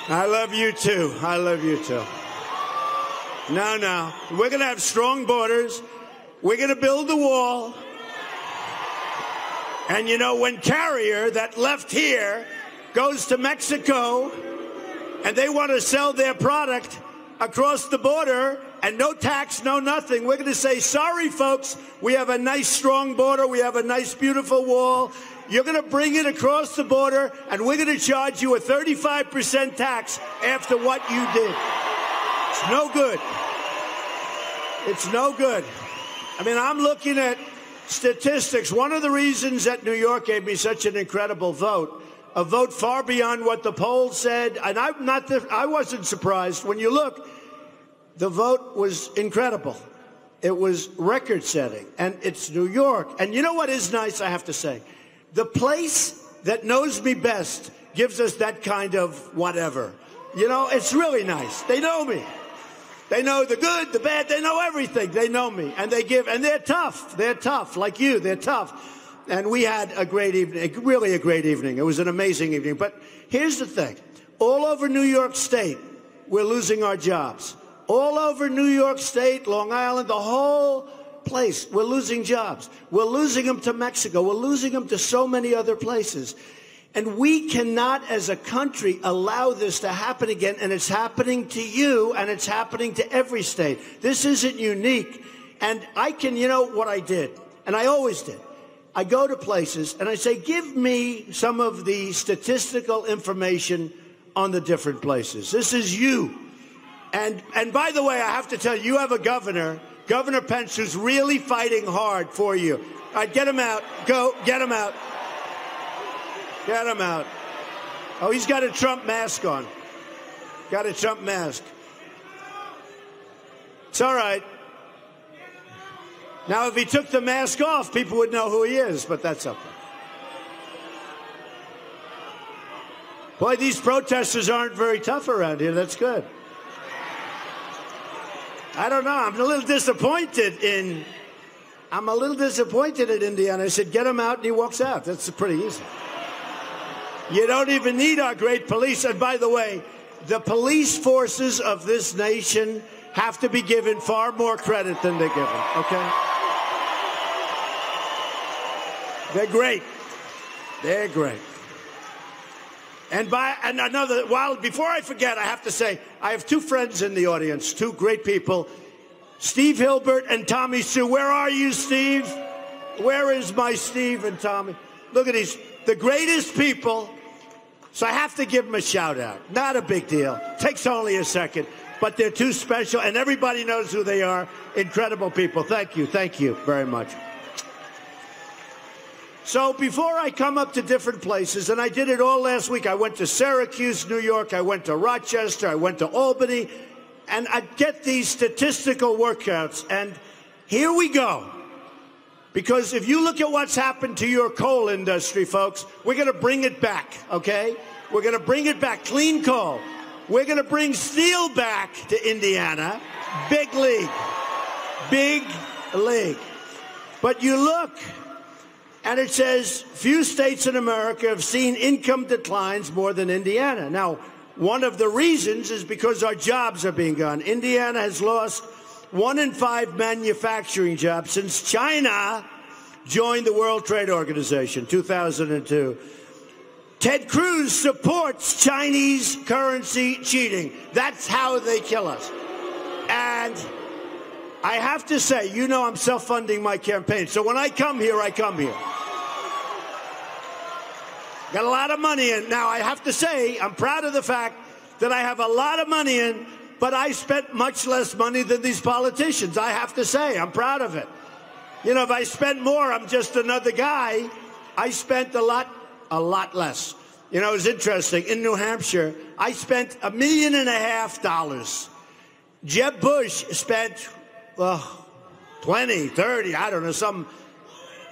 I love you too. I love you too. No. We're going to have strong borders. We're going to build the wall. And you know, when Carrier, that left here, goes to Mexico and they want to sell their product across the border and no tax, no nothing, we're going to say, sorry, folks, we have a nice, strong border. We have a nice, beautiful wall. You're going to bring it across the border, and we're going to charge you a 35% tax after what you did. It's no good. It's no good. I mean, I'm looking at statistics. One of the reasons that New York gave me such an incredible vote, a vote far beyond what the polls said, and I wasn't surprised. When you look, the vote was incredible. It was record-setting, and it's New York. And you know what is nice, I have to say? The place that knows me best gives us that kind of whatever. You know, it's really nice. They know me. They know the good, the bad. They know everything. They know me. And they give, and they're tough. They're tough, like you. They're tough. And we had a great evening, really a great evening. It was an amazing evening. But here's the thing. All over New York State, we're losing our jobs. All over New York State, Long Island, the whole place, we're losing jobs. We're losing them to Mexico. We're losing them to so many other places. And we cannot, as a country, allow this to happen again. And it's happening to you, and it's happening to every state. This isn't unique. And I can, you know what I did, and I always did. I go to places, and I say, give me some of the statistical information on the different places. This is you. And by the way, I have to tell you, you have a governor, Governor Pence, who's really fighting hard for you. right, get him out. Go, get him out. Get him out. Oh, he's got a Trump mask on. Got a Trump mask. It's all right. Now, if he took the mask off, people would know who he is, but that's okay. Boy, these protesters aren't very tough around here. That's good. I don't know. I'm a little disappointed in Indiana. I said, get him out, and he walks out. That's pretty easy. You don't even need our great police. And by the way, the police forces of this nation have to be given far more credit than they're given, okay? They're great. They're great. Before I forget, I have to say, I have two friends in the audience, two great people, Steve Hilbert and Tommy Sue. Where are you, Steve? Where is my Steve and Tommy? Look at these, the greatest people. So I have to give them a shout out. Not a big deal. Takes only a second, but they're too special, and everybody knows who they are. Incredible people. Thank you very much. So before I come up to different places, and I did it all last week, I went to Syracuse, New York, I went to Rochester, I went to Albany, and I get these statistical workouts, and here we go. Because if you look at what's happened to your coal industry, folks, we're going to bring it back, okay? We're going to bring it back, clean coal. We're going to bring steel back to Indiana. Big league. Big league. But you look, and it says, few states in America have seen income declines more than Indiana. Now, one of the reasons is because our jobs are being gone. Indiana has lost 1 in 5 manufacturing jobs since China joined the World Trade Organization, 2002. Ted Cruz supports Chinese currency cheating. That's how they kill us. And I have to say, you know I'm self-funding my campaign. So when I come here, I come here. Got a lot of money in. Now, I have to say, I'm proud of the fact that I have a lot of money in, but I spent much less money than these politicians. I have to say, I'm proud of it. You know, if I spent more, I'm just another guy. I spent a lot less. You know, it was interesting. In New Hampshire, I spent $1.5 million. Jeb Bush spent, 20, 30, I don't know, some.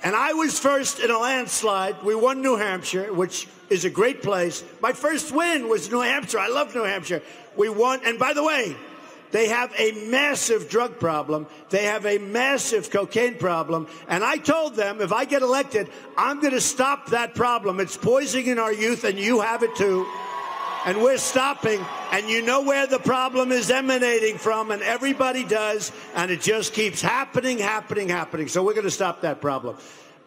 And I was first in a landslide. We won New Hampshire, which is a great place. My first win was New Hampshire. I love New Hampshire. We won. And by the way, they have a massive drug problem. They have a massive cocaine problem. And I told them, if I get elected, I'm going to stop that problem. It's poisoning our youth, and you have it too. And we're stopping. And you know where the problem is emanating from, and everybody does. And it just keeps happening. So we're going to stop that problem.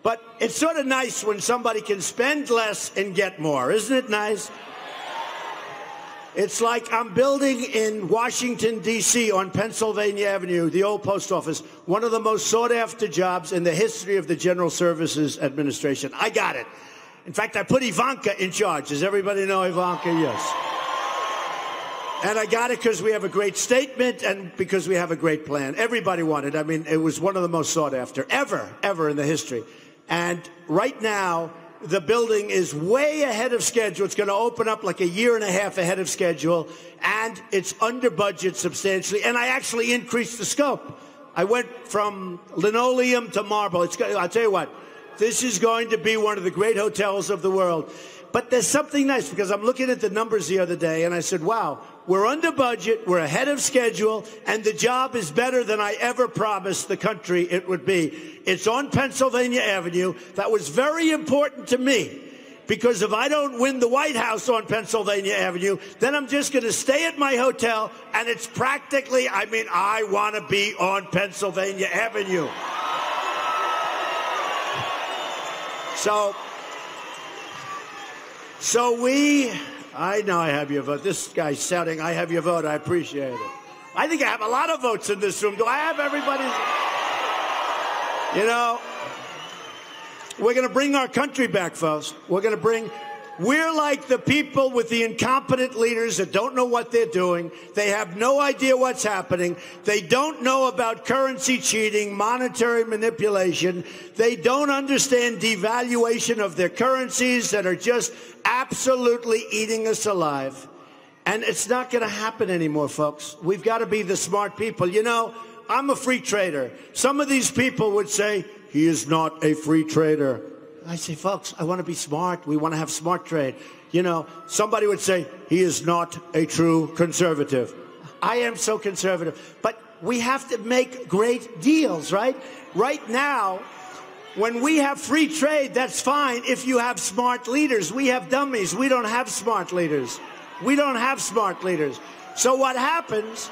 But it's sort of nice when somebody can spend less and get more. Isn't it nice? It's like I'm building in Washington, D.C. on Pennsylvania Avenue, the old post office, one of the most sought-after jobs in the history of the General Services Administration. I got it. In fact, I put Ivanka in charge. Does everybody know Ivanka? Yes. And I got it because we have a great statement and because we have a great plan. Everybody wanted. I mean, it was one of the most sought-after ever in the history. And right now, the building is way ahead of schedule. It's going to open up like 1.5 years ahead of schedule, and it's under budget substantially. And I actually increased the scope. I went from linoleum to marble. I'll tell you what, this is going to be one of the great hotels of the world. But there's something nice, because I'm looking at the numbers the other day, and I said, wow, we're under budget, we're ahead of schedule, and the job is better than I ever promised the country it would be. It's on Pennsylvania Avenue. That was very important to me, because if I don't win the White House on Pennsylvania Avenue, then I'm just going to stay at my hotel, and it's practically, I mean, I want to be on Pennsylvania Avenue. I know I have your vote. This guy's shouting, I have your vote. I appreciate it. I think I have a lot of votes in this room. Do I have everybody's? You know, we're going to bring our country back, folks. We're going to bring We're like the people with the incompetent leaders that don't know what they're doing. They have no idea what's happening. They don't know about currency cheating, monetary manipulation. They don't understand devaluation of their currencies that are just absolutely eating us alive. And it's not going to happen anymore, folks. We've got to be the smart people. You know, I'm a free trader. Some of these people would say, he is not a free trader. I say, folks, I want to be smart. We want to have smart trade. You know, somebody would say, he is not a true conservative. I am so conservative. But we have to make great deals, right? Right now, when we have free trade, that's fine if you have smart leaders. We have dummies. We don't have smart leaders. We don't have smart leaders. So what happens,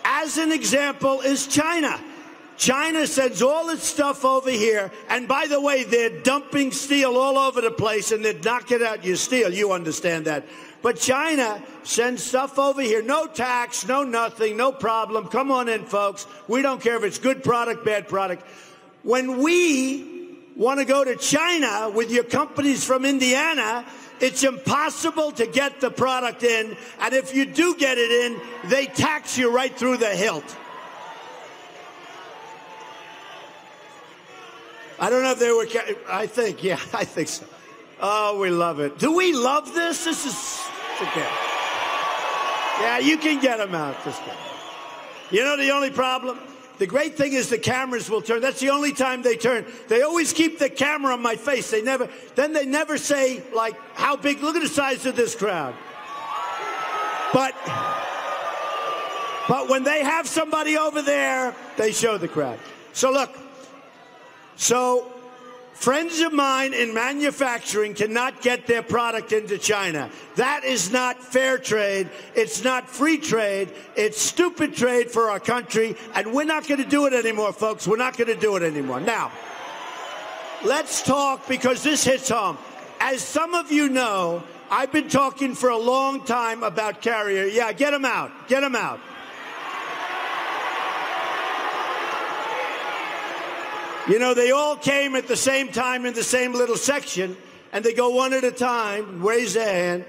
as an example, is China. China sends all its stuff over here, and by the way, they're dumping steel all over the place, and they're knocking out your steel. You understand that. But China sends stuff over here. No tax, no nothing, no problem. Come on in, folks. We don't care if it's good product, bad product. When we want to go to China with your companies from Indiana, it's impossible to get the product in, and if you do get it in, they tax you right through the hilt. I don't know if they were, I think so. Oh, we love it. Do we love this? This is okay. Yeah, you can get them out. This guy. You know the only problem? The great thing is the cameras will turn. That's the only time they turn. They always keep the camera on my face. They never say, like, how big, look at the size of this crowd. But when they have somebody over there, they show the crowd. So look, friends of mine in manufacturing cannot get their product into China. That is not fair trade. It's not free trade. It's stupid trade for our country, and we're not going to do it anymore, folks. We're not going to do it anymore. Now, let's talk, because this hits home. As some of you know, I've been talking for a long time about Carrier. Yeah, get them out. Get them out. You know, they all came at the same time in the same little section, and they go one at a time, raise their hand.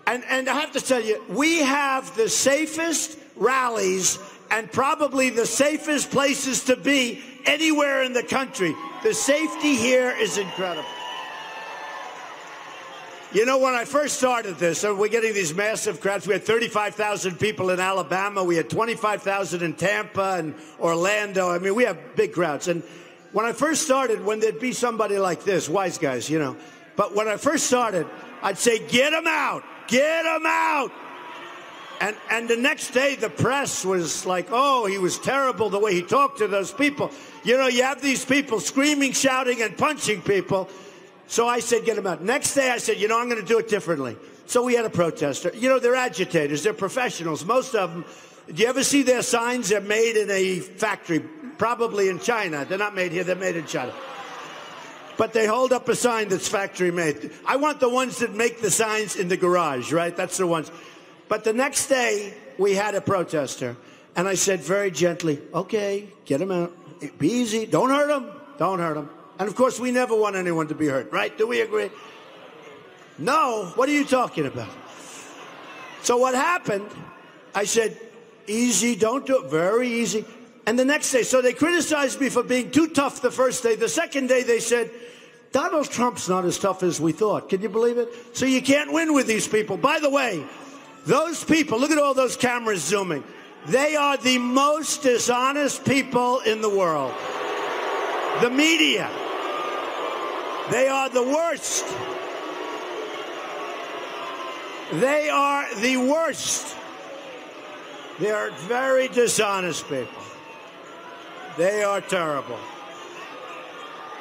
And I have to tell you, we have the safest rallies and probably the safest places to be anywhere in the country. The safety here is incredible. You know, when I first started this, we're getting these massive crowds. We had 35,000 people in Alabama. We had 25,000 in Tampa and Orlando. I mean, we have big crowds. And when I first started, when there'd be somebody like this, wise guys, you know. But when I first started, I'd say, get them out. Get them out. And the next day, the press was like, oh, he was terrible the way he talked to those people. You know, you have these people screaming, shouting, and punching people. So I said, get them out. Next day, I said, you know, I'm going to do it differently. So we had a protester. You know, they're agitators. They're professionals. Most of them, do you ever see their signs? They're made in a factory, probably in China. They're not made here. They're made in China. But they hold up a sign that's factory made. I want the ones that make the signs in the garage, right? That's the ones. But the next day, we had a protester. And I said very gently, okay, get him out. Be easy. Don't hurt him. Don't hurt him. And, of course, we never want anyone to be hurt, right? Do we agree? No. What are you talking about? So what happened, I said, easy, don't do it. Very easy. And the next day, so they criticized me for being too tough the first day. The second day, they said, Donald Trump's not as tough as we thought. Can you believe it? So you can't win with these people. By the way, those people, look at all those cameras zooming. They are the most dishonest people in the world. The media. They are the worst. They are the worst. They are very dishonest people. They are terrible.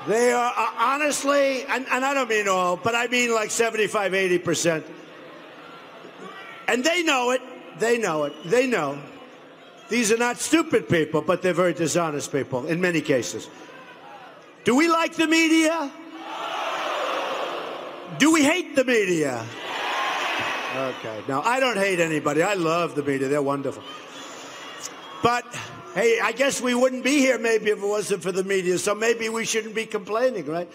They are honestly, and I don't mean all, but I mean like 75, 80%. And they know it. They know it. They know. These are not stupid people, but they're very dishonest people in many cases. Do we like the media? Do we hate the media? Okay. Now, I don't hate anybody. I love the media. They're wonderful. But, hey, I guess we wouldn't be here maybe if it wasn't for the media, so maybe we shouldn't be complaining, right?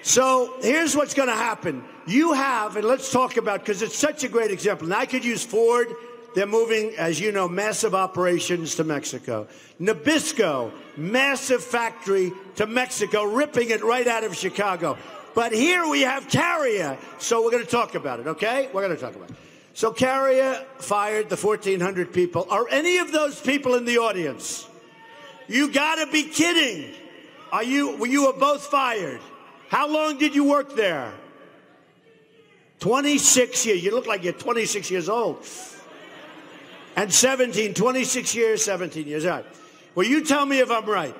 So here's what's going to happen. You have, and let's talk about, because it's such a great example. Now I could use Ford. They're moving, as you know, massive operations to Mexico. Nabisco, massive factory to Mexico, ripping it right out of Chicago. But here we have Carrier. So we're going to talk about it, okay? We're going to talk about it. So Carrier fired the 1,400 people. Are any of those people in the audience? You got to be kidding. You were both fired. How long did you work there? 26 years. You look like you're 26 years old. And 26 years, 17 years. All right. Well, you tell me if I'm right.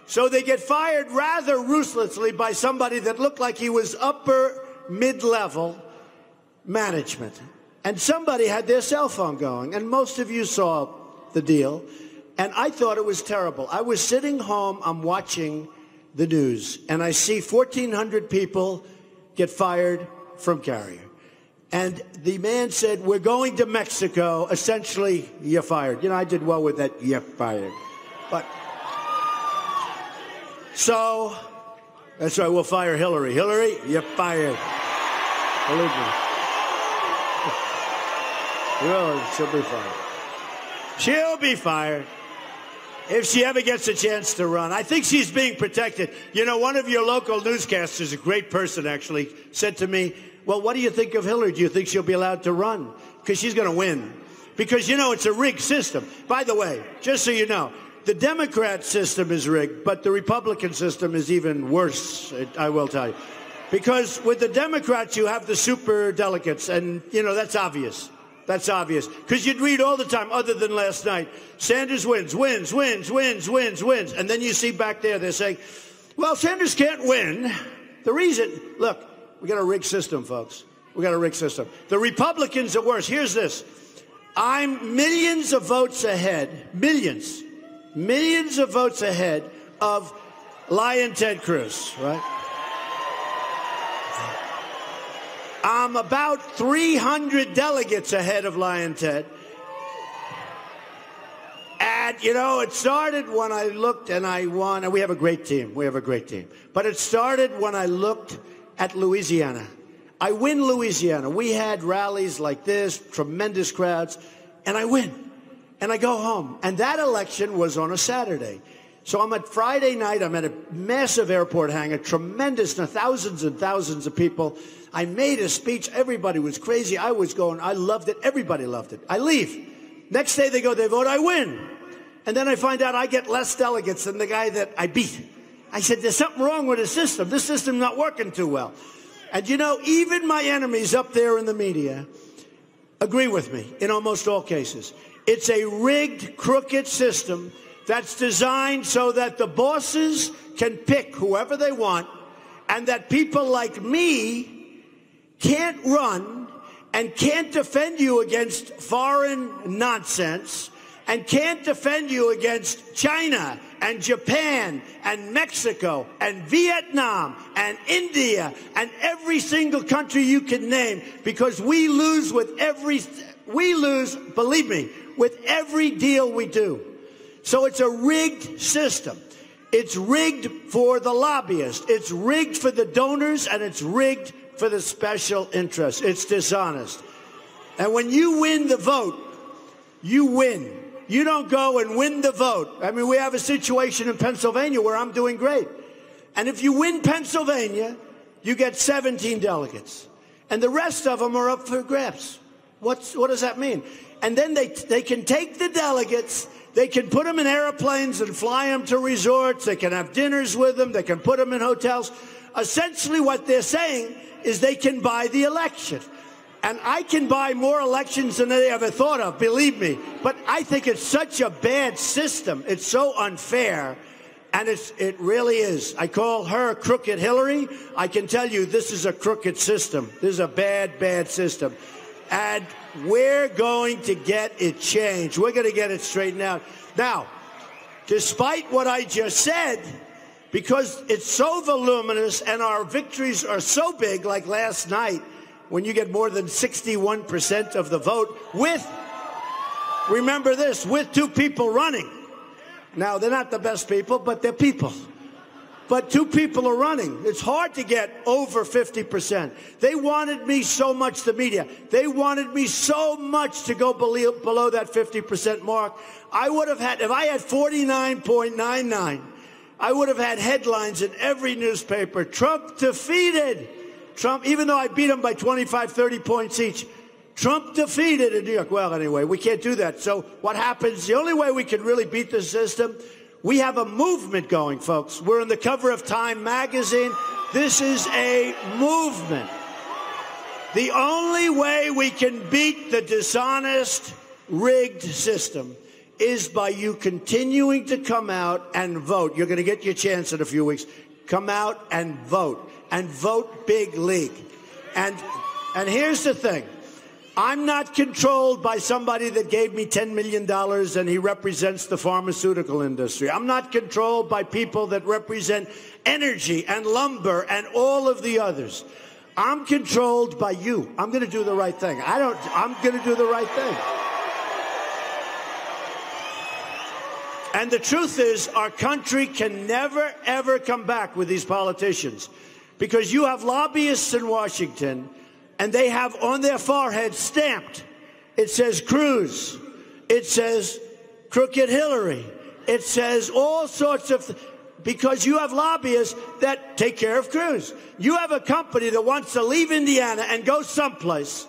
So they get fired rather ruthlessly by somebody that looked like he was upper mid-level management. And somebody had their cell phone going. And most of you saw the deal. And I thought it was terrible. I was sitting home. I'm watching the news. And I see 1,400 people get fired from Carrier. And the man said, we're going to Mexico. Essentially, you're fired. You know, I did well with that, you're fired. But, so, that's right, we'll fire Hillary. Hillary, you're fired. Believe me. Really, she'll be fired. She'll be fired if she ever gets a chance to run. I think she's being protected. You know, one of your local newscasters, a great person actually, said to me, well, what do you think of Hillary? Do you think she'll be allowed to run? Because she's going to win. Because, you know, it's a rigged system. By the way, just so you know, the Democrat system is rigged, but the Republican system is even worse, I will tell you. Because with the Democrats, you have the super delegates, and, you know, that's obvious. That's obvious. Because you'd read all the time, other than last night, Sanders wins. And then you see back there, they're saying, well, Sanders can't win. The reason, look, we got a rigged system, folks. We got a rigged system. The Republicans are worse. Here's this. I'm millions of votes ahead, millions of votes ahead of Lion Ted Cruz, right? I'm about 300 delegates ahead of Lion Ted. And, you know, it started when I looked and I won. And we have a great team. We have a great team. But it started when I looked at Louisiana. I win Louisiana. We had rallies like this, tremendous crowds, and I win. And I go home. And that election was on a Saturday. So I'm at Friday night. I'm at a massive airport hangar, tremendous, thousands and thousands of people. I made a speech. Everybody was crazy. I was going. I loved it. Everybody loved it. I leave. Next day they go, they vote, I win. And then I find out I get less delegates than the guy that I beat. I said, there's something wrong with the system. This system's not working too well. And, you know, even my enemies up there in the media agree with me in almost all cases. It's a rigged, crooked system that's designed so that the bosses can pick whoever they want and that people like me can't run and can't defend you against foreign nonsense and can't defend you against China and Japan and Mexico and Vietnam and India and every single country you can name, because we lose, believe me, with every deal we do. So it's a rigged system. It's rigged for the lobbyists. It's rigged for the donors, and it's rigged for the special interests. It's dishonest. And when you win the vote, you win. You don't go and win the vote. I mean, we have a situation in Pennsylvania where I'm doing great. And if you win Pennsylvania, you get 17 delegates. And the rest of them are up for grabs. What does that mean? And then they can take the delegates, they can put them in airplanes and fly them to resorts, they can have dinners with them, they can put them in hotels. Essentially what they're saying is they can buy the election. And I can buy more elections than they ever thought of, believe me. But I think it's such a bad system. It's so unfair. And it really is. I call her Crooked Hillary. I can tell you this is a crooked system. This is a bad, bad system. And we're going to get it changed. We're going to get it straightened out. Now, despite what I just said, because it's so voluminous and our victories are so big, like last night, when you get more than 61% of the vote with, remember this, with two people running. Now, they're not the best people, but they're people. but 2 people are running. It's hard to get over 50%. They wanted me so much, the media. They wanted me so much to go below that 50% mark. I would have had, if I had 49.99, I would have had headlines in every newspaper. Trump defeated. Trump, even though I beat him by 25, 30 points each. Trump defeated in New York. Well, anyway, we can't do that. So what happens, the only way we can really beat the system, we have a movement going, folks. We're on the cover of Time magazine. This is a movement. The only way we can beat the dishonest, rigged system is by you continuing to come out and vote. You're going to get your chance in a few weeks. Come out and vote big league. And here's the thing. I'm not controlled by somebody that gave me $10 million and he represents the pharmaceutical industry. I'm not controlled by people that represent energy and lumber and all of the others. I'm controlled by you. I'm going to do the right thing. I'm going to do the right thing. And the truth is, our country can never, ever come back with these politicians because you have lobbyists in Washington and they have on their forehead stamped, it says Cruz, it says Crooked Hillary, it says all sorts of, because you have lobbyists that take care of Cruz. You have a company that wants to leave Indiana and go someplace,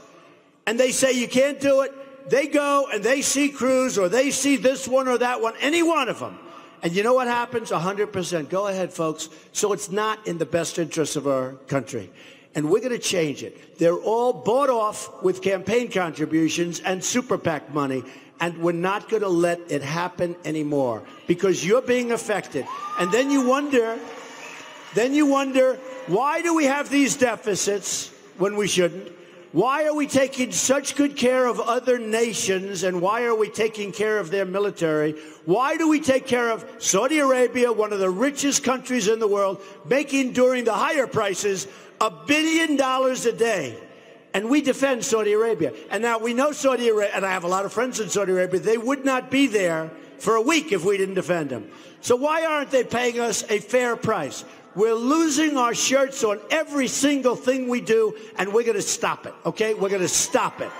and they say you can't do it. They go and they see Cruz or they see this one or that one, any one of them. And you know what happens? 100%. Go ahead, folks. So it's not in the best interest of our country. And we're going to change it. They're all bought off with campaign contributions and super PAC money. And we're not going to let it happen anymore because you're being affected. And then you wonder, why do we have these deficits when we shouldn't? Why are we taking such good care of other nations, and why are we taking care of their military? Why do we take care of Saudi Arabia, one of the richest countries in the world, making during the higher prices $1 billion a day? And we defend Saudi Arabia. And now we know Saudi Arabia, and I have a lot of friends in Saudi Arabia, they would not be there for a week if we didn't defend them. So why aren't they paying us a fair price? We're losing our shirts on every single thing we do, and we're going to stop it, okay? We're going to stop it.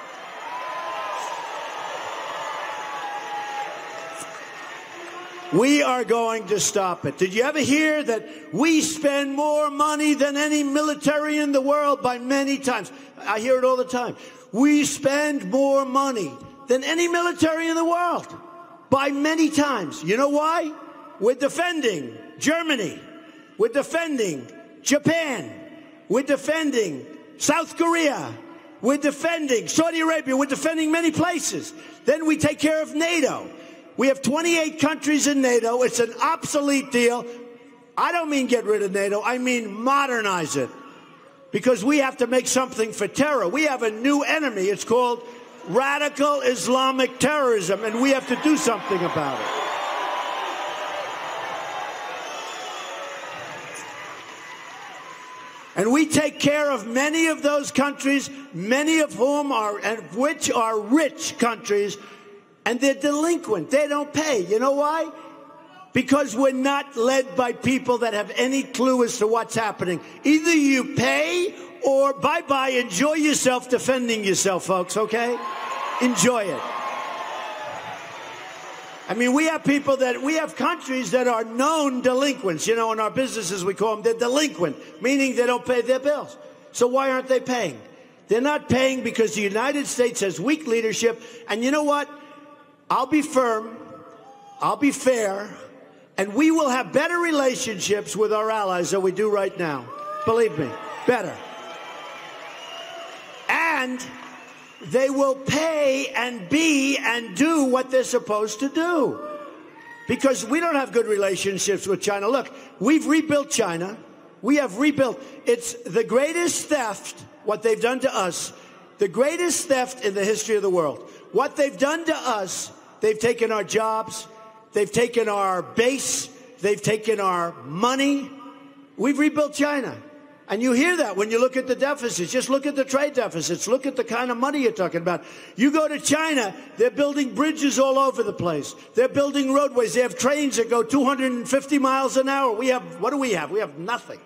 We are going to stop it. Did you ever hear that we spend more money than any military in the world by many times? I hear it all the time. We spend more money than any military in the world by many times. You know why? We're defending Germany. We're defending Japan. We're defending South Korea. We're defending Saudi Arabia. We're defending many places. Then we take care of NATO. We have 28 countries in NATO. It's an obsolete deal. I don't mean get rid of NATO. I mean modernize it. Because we have to make something for terror. We have a new enemy. It's called radical Islamic terrorism, and we have to do something about it. And we take care of many of those countries, many of whom are, and which are rich countries, and they're delinquent. They don't pay. You know why? Because we're not led by people that have any clue as to what's happening. Either you pay or bye-bye, enjoy yourself defending yourself, folks, okay? Enjoy it. I mean, we have countries that are known delinquents. You know, in our businesses, we call them, they're delinquent, meaning they don't pay their bills. So why aren't they paying? They're not paying because the United States has weak leadership. And you know what? I'll be firm. I'll be fair. And we will have better relationships with our allies than we do right now. Believe me, better. And they will pay and be and do what they're supposed to do. Because we don't have good relationships with China. Look, we've rebuilt China. We have rebuilt. It's the greatest theft, what they've done to us, the greatest theft in the history of the world. What they've done to us, they've taken our jobs, they've taken our base, they've taken our money. We've rebuilt China. And you hear that when you look at the deficits. Just look at the trade deficits. Look at the kind of money you're talking about. You go to China, they're building bridges all over the place. They're building roadways. They have trains that go 250 miles an hour. We have, what do we have? We have nothing.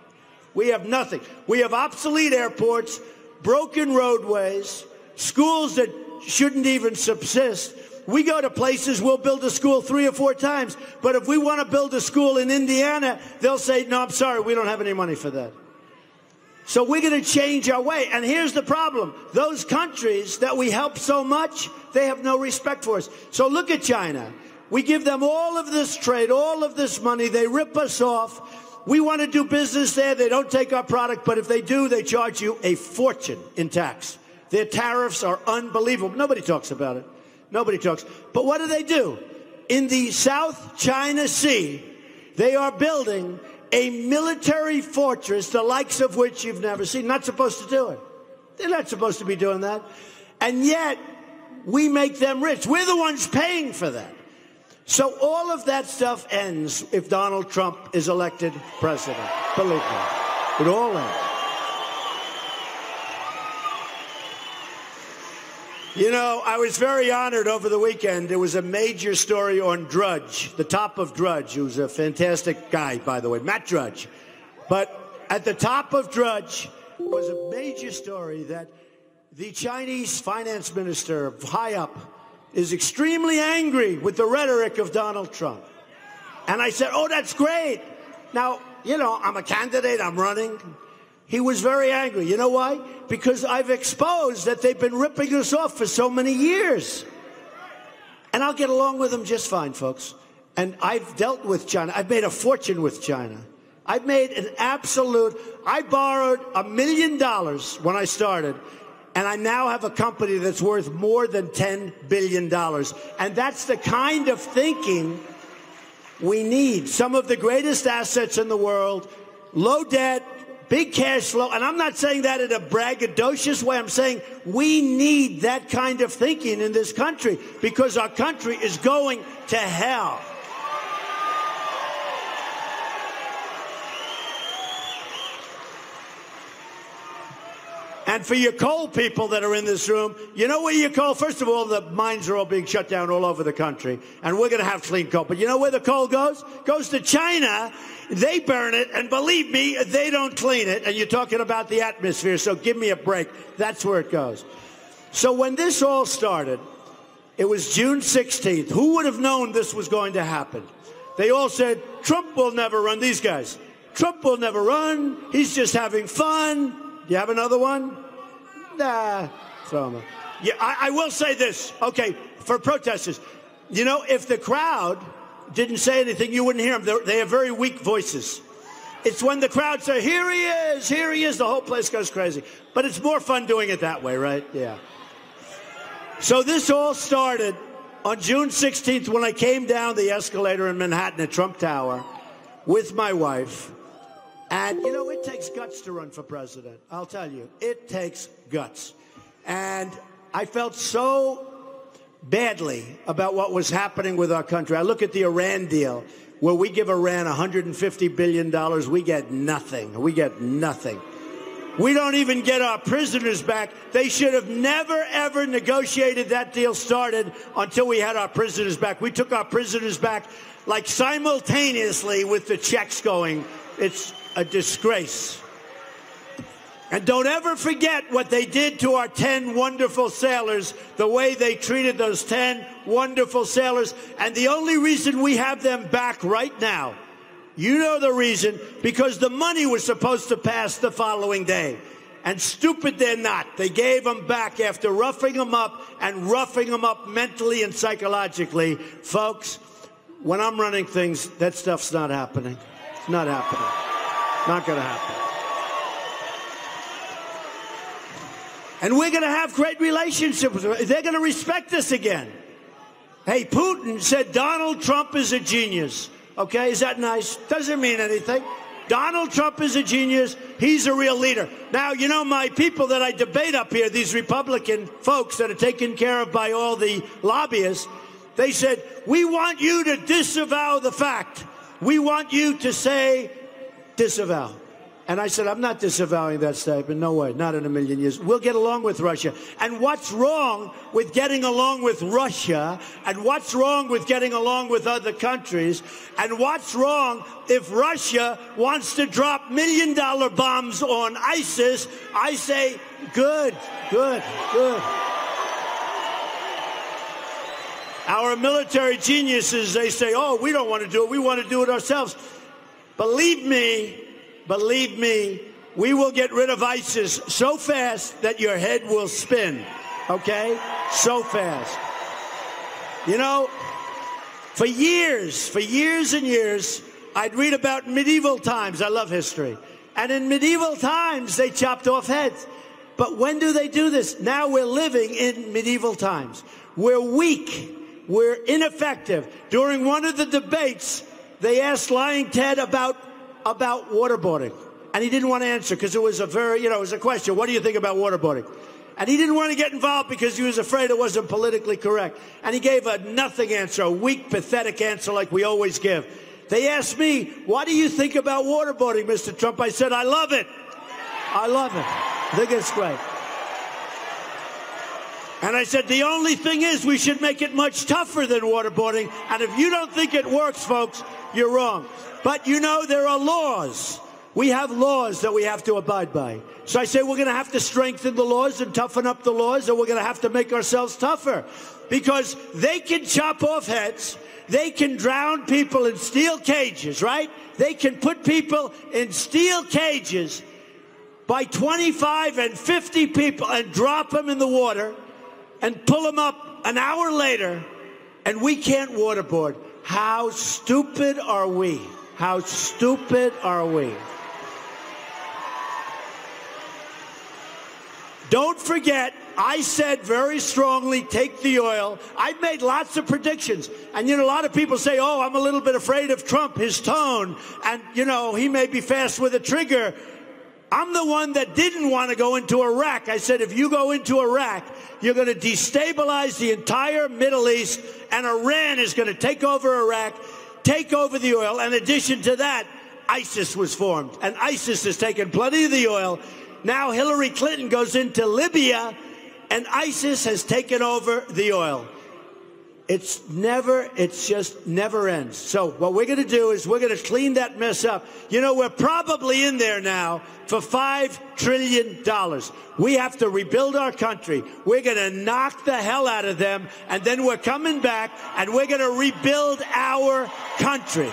We have nothing. We have obsolete airports, broken roadways, schools that shouldn't even subsist. We go to places, we'll build a school 3 or 4 times. But if we want to build a school in Indiana, they'll say, no, I'm sorry, we don't have any money for that. So we're going to change our way. And here's the problem. Those countries that we help so much, they have no respect for us. So look at China. We give them all of this trade, all of this money. They rip us off. We want to do business there. They don't take our product. But if they do, they charge you a fortune in tax. Their tariffs are unbelievable. Nobody talks about it. Nobody talks. But what do? In the South China Sea, they are building a military fortress, the likes of which you've never seen. Not supposed to do it. They're not supposed to be doing that. And yet, we make them rich. We're the ones paying for that. So all of that stuff ends if Donald Trump is elected president. Believe me. It all ends. You know, I was very honored over the weekend. There was a major story on Drudge, the top of Drudge, who's a fantastic guy, by the way, Matt Drudge. But at the top of Drudge was a major story that the Chinese finance minister, high up, is extremely angry with the rhetoric of Donald Trump. And I said, oh, that's great. Now, you know, I'm a candidate, I'm running. He was very angry. You know why? Because I've exposed that they've been ripping us off for so many years. And I'll get along with them just fine, folks. And I've dealt with China. I've made a fortune with China. I've made an absolute... I borrowed $1 million when I started, and I now have a company that's worth more than $10 billion. And that's the kind of thinking we need. Some of the greatest assets in the world, low debt, big cash flow, and I'm not saying that in a braggadocious way. I'm saying we need that kind of thinking in this country because our country is going to hell. And for your coal people that are in this room, you know where your coal, first of all, the mines are all being shut down all over the country, and we're going to have clean coal. But you know where the coal goes? Goes to China. They burn it, and believe me, they don't clean it. And you're talking about the atmosphere, so give me a break. That's where it goes. So when this all started, it was June 16th. Who would have known this was going to happen? They all said, Trump will never run, these guys. Trump will never run. He's just having fun. You have another one? Nah. Throw him out. Yeah, I will say this. Okay, for protesters. You know, if the crowd didn't say anything, you wouldn't hear them. They have very weak voices. It's when the crowd say, here he is, the whole place goes crazy. But it's more fun doing it that way, right? Yeah. So this all started on June 16th when I came down the escalator in Manhattan at Trump Tower with my wife. And, you know, it takes guts to run for president. I'll tell you, it takes guts. And I felt so badly about what was happening with our country. I look at the Iran deal, where we give Iran $150 billion. We get nothing. We get nothing. We don't even get our prisoners back. They should have never, ever negotiated that deal started until we had our prisoners back. We took our prisoners back like simultaneously with the checks going. It's a disgrace. And don't ever forget what they did to our 10 wonderful sailors, the way they treated those 10 wonderful sailors. And the only reason we have them back right now, you know the reason, because the money was supposed to pass the following day. And stupid they're not. They gave them back after roughing them up and roughing them up mentally and psychologically. Folks, when I'm running things, that stuff's not happening. It's not happening. Not going to happen. And we're going to have great relationships. They're going to respect us again. Hey, Putin said Donald Trump is a genius. Okay, is that nice? Doesn't mean anything. Donald Trump is a genius. He's a real leader. Now, you know, my people that I debate up here, these Republican folks that are taken care of by all the lobbyists, they said, we want you to disavow the fact. We want you to say disavow. And I said, I'm not disavowing that statement. No way, not in a million years. We'll get along with Russia. And what's wrong with getting along with Russia? And what's wrong with getting along with other countries? And what's wrong if Russia wants to drop million-dollar bombs on ISIS? I say, good, good, good. Our military geniuses, they say, oh, we don't want to do it. We want to do it ourselves. Believe me, we will get rid of ISIS so fast that your head will spin, okay? So fast. You know, for years and years, I'd read about medieval times. I love history. And in medieval times, they chopped off heads. But when do they do this? Now we're living in medieval times. We're weak. We're ineffective. During one of the debates, they asked Lying Ted about waterboarding. And he didn't want to answer because it was a very, it was a question. What do you think about waterboarding? And he didn't want to get involved because he was afraid it wasn't politically correct. And he gave a nothing answer, a weak, pathetic answer like we always give. They asked me, what do you think about waterboarding, Mr. Trump? I said, I love it. I love it. I think it's great. And I said, the only thing is we should make it much tougher than waterboarding. And if you don't think it works, folks, you're wrong. But, there are laws. We have laws that we have to abide by. So I say we're going to have to strengthen the laws and toughen up the laws, and we're going to have to make ourselves tougher. Because they can chop off heads. They can drown people in steel cages, right? They can put people in steel cages by 25 and 50 people and drop them in the water and pull them up an hour later, and we can't waterboard. How stupid are we? How stupid are we? Don't forget, I said very strongly, take the oil. I've made lots of predictions. And, a lot of people say, oh, I'm a little bit afraid of Trump, his tone. And, he may be fast with a trigger. I'm the one that didn't want to go into Iraq. I said, if you go into Iraq, you're going to destabilize the entire Middle East, and Iran is going to take over Iraq, take over the oil. In addition to that, ISIS was formed, and ISIS has taken plenty of the oil. Now Hillary Clinton goes into Libya, and ISIS has taken over the oil. It just never ends. So what we're going to do is we're going to clean that mess up. We're probably in there now for $5 trillion. We have to rebuild our country. We're going to knock the hell out of them, and then we're coming back, and we're going to rebuild our country.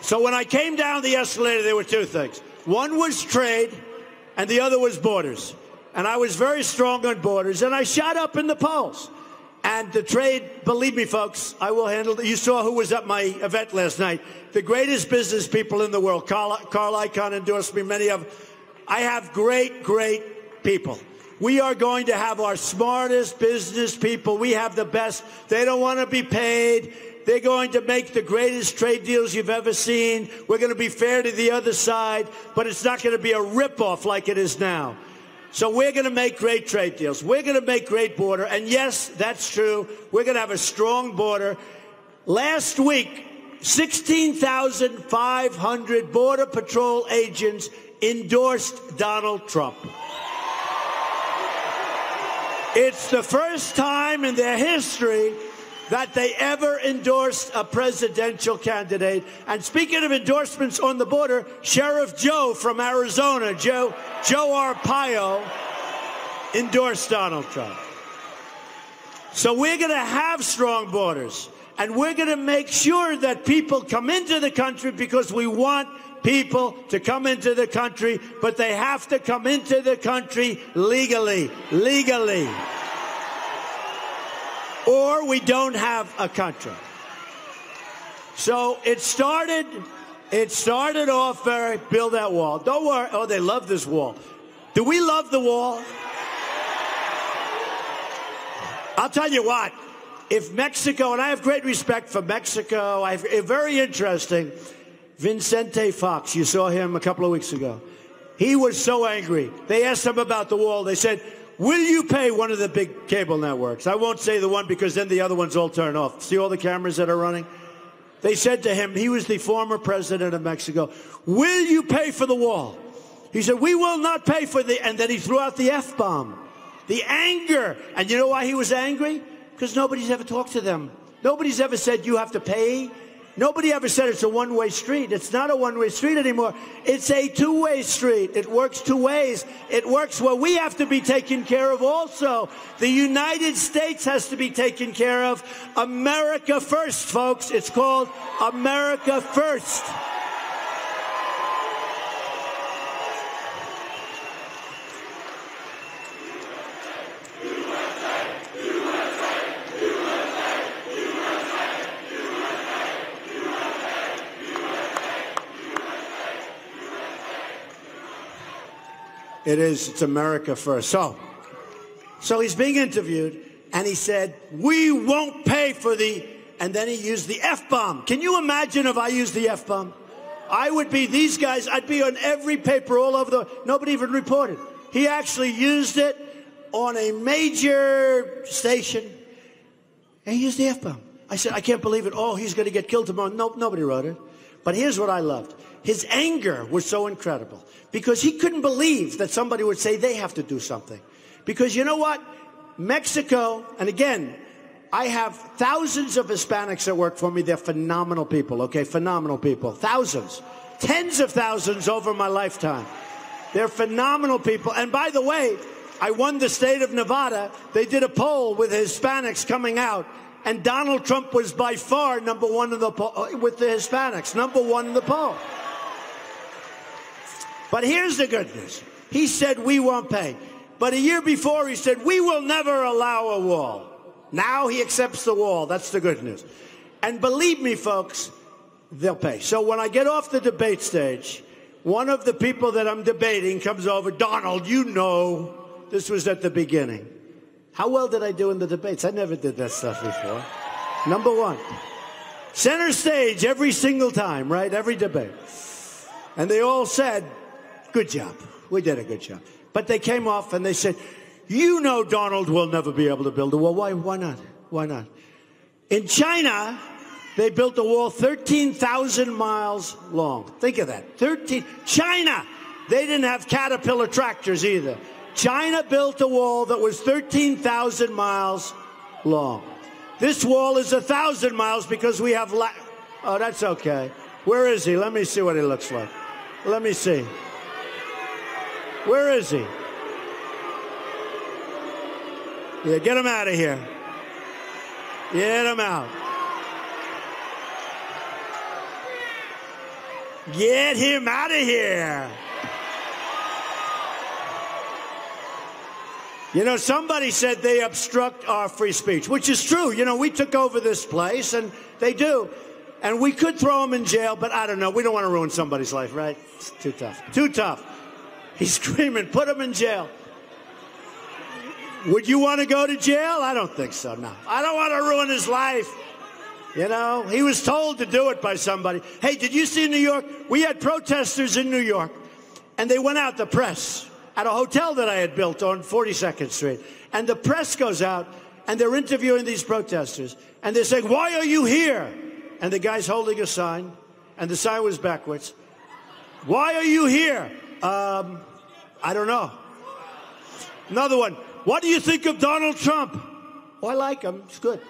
So when I came down the escalator, there were two things. One was trade, and the other was borders. And I was very strong on borders, and I shot up in the polls. And the trade, believe me, folks, I will handle it. You saw who was at my event last night. The greatest business people in the world. Carl Icahn endorsed me, many of them. I have great, great people. We are going to have our smartest business people. We have the best. They don't want to be paid. They're going to make the greatest trade deals you've ever seen. We're going to be fair to the other side, but it's not going to be a ripoff like it is now. So we're going to make great trade deals. We're going to make great border. And yes, that's true. We're going to have a strong border. Last week, 16,500 Border Patrol agents endorsed Donald Trump. It's the first time in their history that they ever endorsed a presidential candidate. And speaking of endorsements on the border, Sheriff Joe from Arizona, Joe Arpaio, endorsed Donald Trump. So we're going to have strong borders, and we're going to make sure that people come into the country because we want people to come into the country, but they have to come into the country legally. Or we don't have a country. So it started off very, build that wall. Don't worry. Oh, they love this wall. Do we love the wall? I'll tell you what. If Mexico, and I have great respect for Mexico, very interesting, Vicente Fox, you saw him a couple of weeks ago. He was so angry. They asked him about the wall. They said, will you pay one of the big cable networks? I won't say the one because then the other ones all turn off. See all the cameras that are running? They said to him, he was the former president of Mexico, will you pay for the wall? He said, we will not pay for the, and then he threw out the F-bomb. The anger. And you know why he was angry? Because nobody's ever talked to them. Nobody's ever said you have to pay. Nobody ever said it's a one-way street. It's not a one-way street anymore. It's a two-way street. It works two ways. It works where we have to be taken care of also. The United States has to be taken care of. America first, folks. It's called America First. It is. It's America first. So he's being interviewed, and he said, we won't pay for the, and then he used the F-bomb. Can you imagine if I used the F-bomb? I would be these guys. I'd be on every paper all over the, nobody even reported. He actually used it on a major station, and he used the F-bomb. I said, I can't believe it. Oh, he's going to get killed tomorrow. No, nobody wrote it. But here's what I loved. His anger was so incredible because he couldn't believe that somebody would say they have to do something. Because you know what? Mexico, and again, I have thousands of Hispanics that work for me. They're phenomenal people, okay? Phenomenal people. Thousands. Tens of thousands over my lifetime. They're phenomenal people. And by the way, I won the state of Nevada. They did a poll with Hispanics coming out. And Donald Trump was by far #1 in the poll with the Hispanics. #1 in the poll. But here's the good news. He said, we won't pay. But a year before, he said, we will never allow a wall. Now he accepts the wall. That's the good news. And believe me, folks, they'll pay. So when I get off the debate stage, one of the people that I'm debating comes over. Donald, you know, this was at the beginning. How well did I do in the debates? I never did that stuff before. #1. Center stage every single time, right? Every debate. And they all said, good job. We did a good job. But they came off and they said, you know Donald will never be able to build a wall. Why not? Why not? In China, they built a wall 13,000 miles long. Think of that. China! They didn't have Caterpillar tractors either. China built a wall that was 13,000 miles long. This wall is 1,000 miles because we have... Oh, that's okay. Where is he? Let me see what he looks like. Let me see. Where is he? Yeah, get him out of here. Get him out. Get him out of here. You know, somebody said they obstruct our free speech, which is true. You know, we took over this place, and they do. And we could throw them in jail, but I don't know. We don't want to ruin somebody's life, right? It's too tough. Too tough. He's screaming, put him in jail. Would you want to go to jail? I don't think so, no. I don't want to ruin his life. You know, he was told to do it by somebody. Hey, did you see in New York? We had protesters in New York, and they went out, the press, at a hotel that I had built on 42nd Street. And the press goes out, and they're interviewing these protesters. And they're saying, why are you here? And the guy's holding a sign, and the sign was backwards. Why are you here? I don't know. Another one. What do you think of Donald Trump? Oh, I like him. It's good.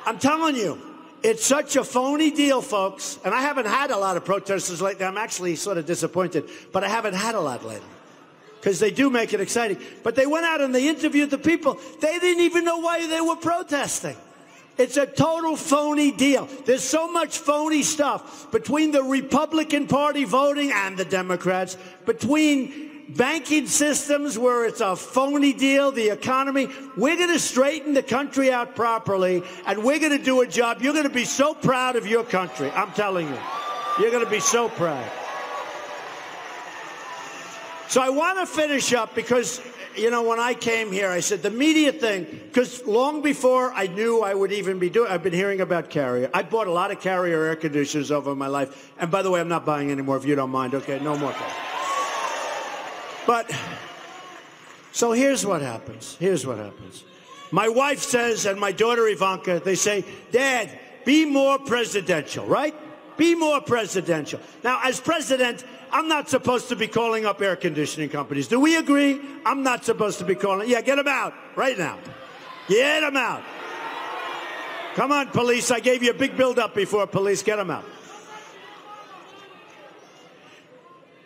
I'm telling you, it's such a phony deal, folks. And I haven't had a lot of protesters lately. I'm actually sort of disappointed, but I haven't had a lot lately because they do make it exciting. But they went out and they interviewed the people. They didn't even know why they were protesting. It's a total phony deal. There's so much phony stuff between the Republican Party voting and the Democrats, between banking systems where it's a phony deal, the economy. We're going to straighten the country out properly, and we're going to do a job. You're going to be so proud of your country. I'm telling you. You're going to be so proud. So I want to finish up because, you know, when I came here, I said the media thing, because long before I knew I would even be doing, I've been hearing about Carrier. I bought a lot of Carrier air conditioners over my life. And by the way, I'm not buying any more if you don't mind. Okay, no more. But So here's what happens. Here's what happens. My wife says, and my daughter Ivanka, they say, Dad, be more presidential, right? Be more presidential. Now, as president, I'm not supposed to be calling up air conditioning companies. Do we agree? I'm not supposed to be calling. Yeah, get them out right now. Get them out. Come on, police. I gave you a big build-up before, police. Get them out.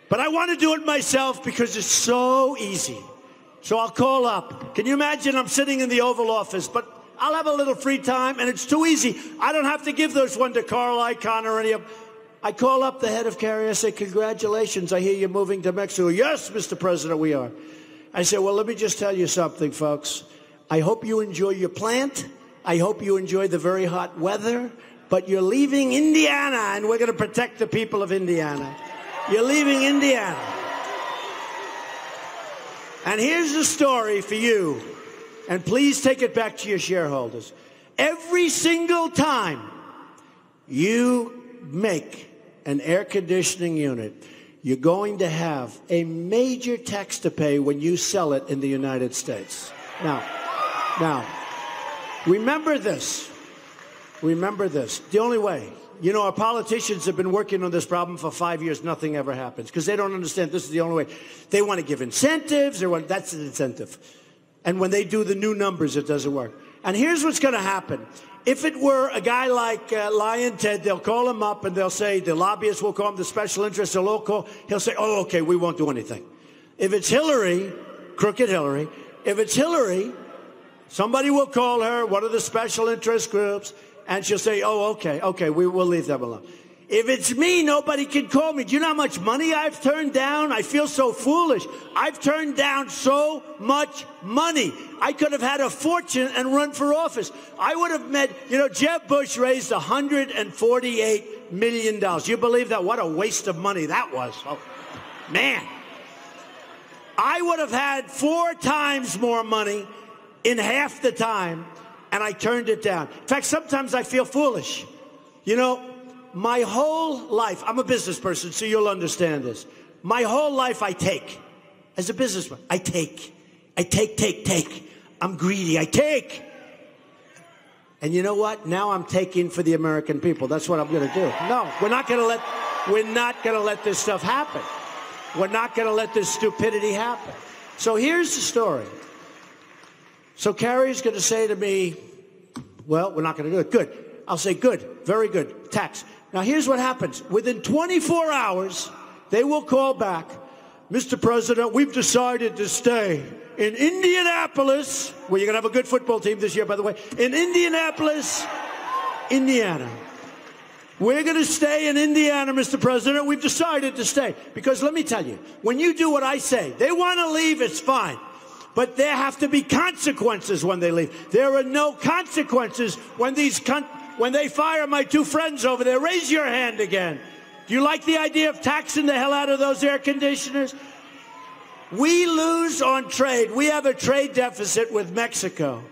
But I want to do it myself because it's so easy. So I'll call up. Can you imagine I'm sitting in the Oval Office, but I'll have a little free time, and it's too easy. I don't have to give those one to Carl Icahn or any of them. I call up the head of Carrier. I say, congratulations, I hear you're moving to Mexico. Yes, Mr. President, we are. I say, well, let me just tell you something, folks. I hope you enjoy your plant. I hope you enjoy the very hot weather. But you're leaving Indiana, and we're going to protect the people of Indiana. You're leaving Indiana. And here's the story for you. And please take it back to your shareholders. Every single time you make an air conditioning unit, you're going to have a major tax to pay when you sell it in the United States. Now, remember this. Remember this. The only way. You know, our politicians have been working on this problem for 5 years. Nothing ever happens because they don't understand this is the only way. They want to give incentives. That's an incentive. And when they do the new numbers, it doesn't work. And here's what's going to happen. If it were a guy like Lion Ted, they'll call him up and they'll say, the lobbyists will call him, the special interests, they'll all call. He'll say, oh, okay, we won't do anything. If it's Hillary, crooked Hillary, if it's Hillary, somebody will call her, one of the special interest groups, and she'll say, oh, okay, we'll leave them alone. If it's me, nobody can call me. Do you know how much money I've turned down? I feel so foolish. I've turned down so much money. I could have had a fortune and run for office. I would have met, you know, Jeb Bush raised $148 million. You believe that? What a waste of money that was. Oh, man. I would have had 4 times more money in half the time, and I turned it down. In fact, sometimes I feel foolish. You know, my whole life, I'm a business person, so you'll understand this. My whole life I take. As a businessman, I take. I'm greedy, I take. And you know what? Now I'm taking for the American people. That's what I'm going to do. No, we're not going to let this stuff happen. We're not going to let this stupidity happen. So here's the story. So Carrie's going to say to me, well, we're not going to do it. Good. I'll say, good, very good, tax. Now, here's what happens. Within 24 hours, they will call back, Mr. President, we've decided to stay in Indianapolis, where you're going to have a good football team this year, by the way, in Indianapolis, Indiana. We're going to stay in Indiana, Mr. President. We've decided to stay. Because let me tell you, when you do what I say, they want to leave, it's fine. But there have to be consequences when they leave. There are no consequences when when they fire my 2 friends over there. Raise your hand again. Do you like the idea of taxing the hell out of those air conditioners? We lose on trade. We have a trade deficit with Mexico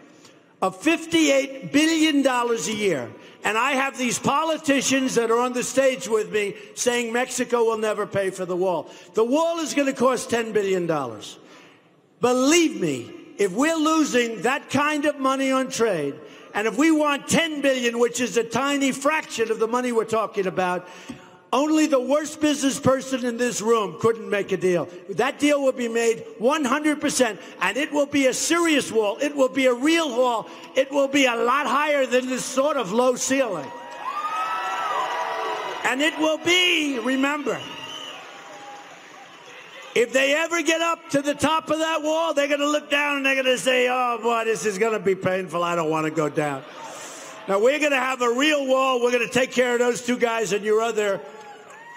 of $58 billion a year. And I have these politicians that are on the stage with me saying Mexico will never pay for the wall. The wall is going to cost $10 billion. Believe me, if we're losing that kind of money on trade, and if we want $10 billion, which is a tiny fraction of the money we're talking about, only the worst business person in this room couldn't make a deal. That deal will be made 100%, and it will be a serious wall. It will be a real wall. It will be a lot higher than this sort of low ceiling. And it will be, remember, if they ever get up to the top of that wall, they're going to look down and they're going to say, oh, boy, this is going to be painful. I don't want to go down. Now, we're going to have a real wall. We're going to take care of those 2 guys and your other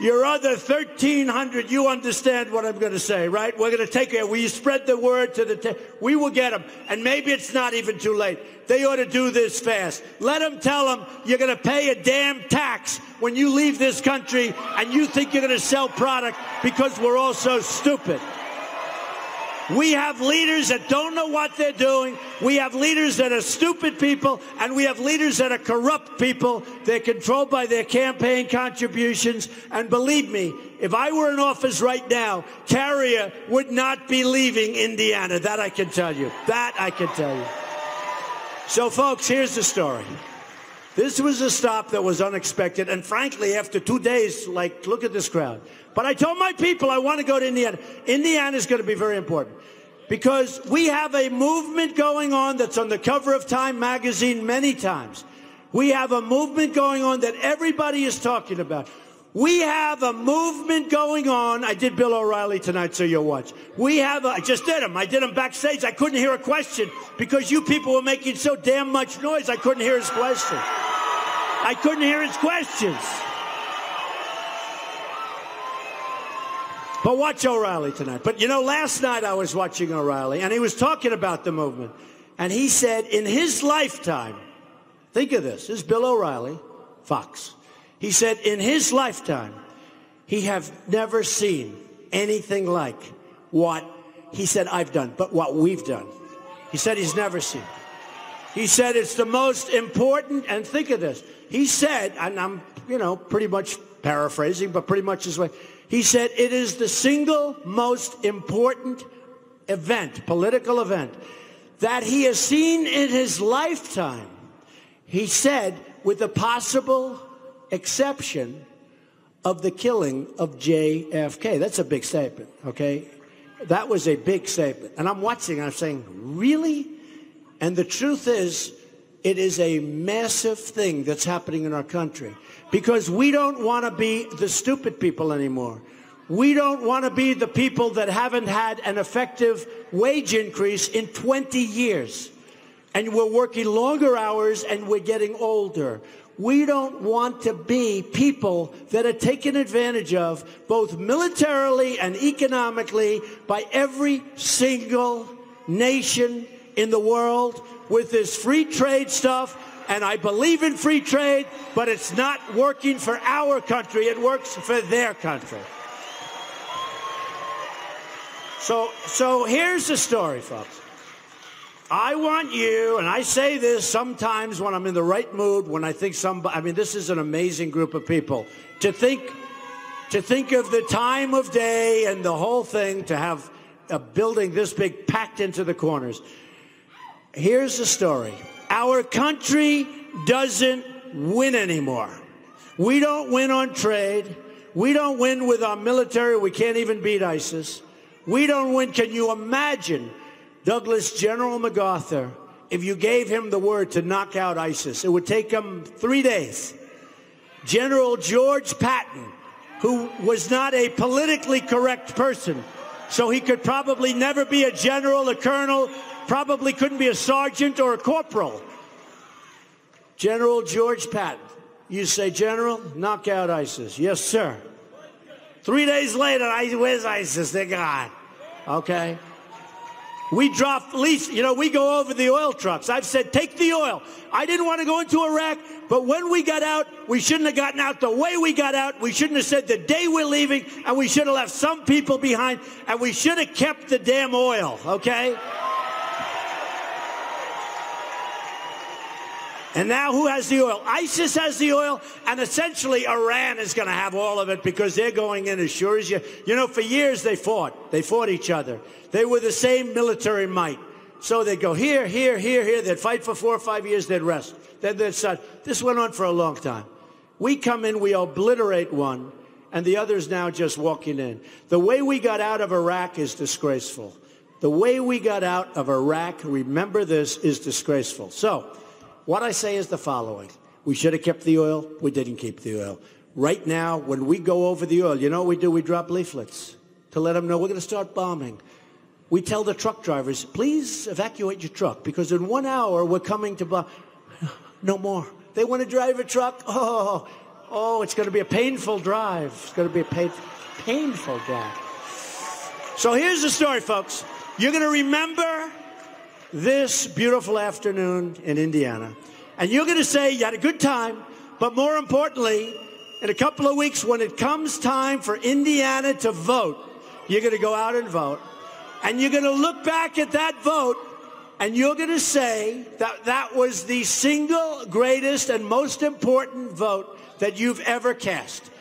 1,300. You understand what I'm going to say, right? We're going to take care. We spread the word to we will get them. And maybe it's not even too late. They ought to do this fast. Let them tell them you're going to pay a damn tax when you leave this country and you think you're going to sell product because we're all so stupid. We have leaders that don't know what they're doing. We have leaders that are stupid people, and we have leaders that are corrupt people. They're controlled by their campaign contributions. And believe me, if I were in office right now, Carrier would not be leaving Indiana. That I can tell you. That I can tell you. So, folks, here's the story. This was a stop that was unexpected, and frankly, after 2 days, like, look at this crowd. But I told my people I want to go to Indiana. Indiana is going to be very important because we have a movement going on that's on the cover of Time magazine many times. We have a movement going on that everybody is talking about. We have a movement going on. I did Bill O'Reilly tonight, so you'll watch. I just did him. I did him backstage. I couldn't hear a question because you people were making so damn much noise. I couldn't hear his question. I couldn't hear his questions. But watch O'Reilly tonight. But, you know, last night I was watching O'Reilly, and he was talking about the movement. And he said in his lifetime, think of this is Bill O'Reilly, Fox. He said in his lifetime, he have never seen anything like what he said I've done, but what we've done. He said he's never seen. He said it's the most important, and think of this. He said, and I'm, you know, pretty much paraphrasing, but pretty much his way. He said it is the single most important event, political event, that he has seen in his lifetime. He said, with the possible exception of the killing of JFK. That's a big statement, okay? That was a big statement. And I'm watching, and I'm saying, really? And the truth is, it is a massive thing that's happening in our country because we don't want to be the stupid people anymore. We don't want to be the people that haven't had an effective wage increase in 20 years. And we're working longer hours and we're getting older. We don't want to be people that are taken advantage of both militarily and economically by every single nation in the world with this free trade stuff. And I believe in free trade, but it's not working for our country. It works for their country. So here's the story, folks. I want you, and I say this sometimes when I'm in the right mood, when I think this is an amazing group of people, to think of the time of day and the whole thing, to have a building this big packed into the corners. Here's the story. Our country doesn't win anymore. We don't win on trade. We don't win with our military. We can't even beat ISIS. We don't win. Can you imagine Douglas General MacArthur, if you gave him the word to knock out ISIS? It would take him 3 days. General George Patton, who was not a politically correct person, so he could probably never be a general, a colonel, probably couldn't be a sergeant or a corporal. General George Patton. You say, General, knock out ISIS. Yes, sir. 3 days later, where's ISIS? They're gone. Okay? We drop, we go over the oil trucks. I've said, take the oil. I didn't want to go into Iraq, but when we got out, we shouldn't have gotten out the way we got out. We shouldn't have said the day we're leaving, and we should have left some people behind, and we should have kept the damn oil, okay? And now who has the oil? ISIS has the oil, and essentially Iran is going to have all of it because they're going in as sure as you. You know, for years they fought. They fought each other. They were the same military might. So they'd go here, here, here, here. They'd fight for 4 or 5 years. They'd rest. Then they'd start. This went on for a long time. We come in, we obliterate one, and the other's now just walking in. The way we got out of Iraq is disgraceful. The way we got out of Iraq, remember this, is disgraceful. So what I say is the following. We should have kept the oil. We didn't keep the oil. Right now, when we go over the oil, you know what we do? We drop leaflets to let them know we're going to start bombing. We tell the truck drivers, please evacuate your truck, because in 1 hour, we're coming to bomb. No more. They want to drive a truck. Oh, it's going to be a painful drive. It's going to be a painful drive. So here's the story, folks. You're going to remember this beautiful afternoon in Indiana. And you're going to say you had a good time, but more importantly, in a couple of weeks when it comes time for Indiana to vote, you're going to go out and vote. And you're going to look back at that vote, and you're going to say that that was the single greatest and most important vote that you've ever cast.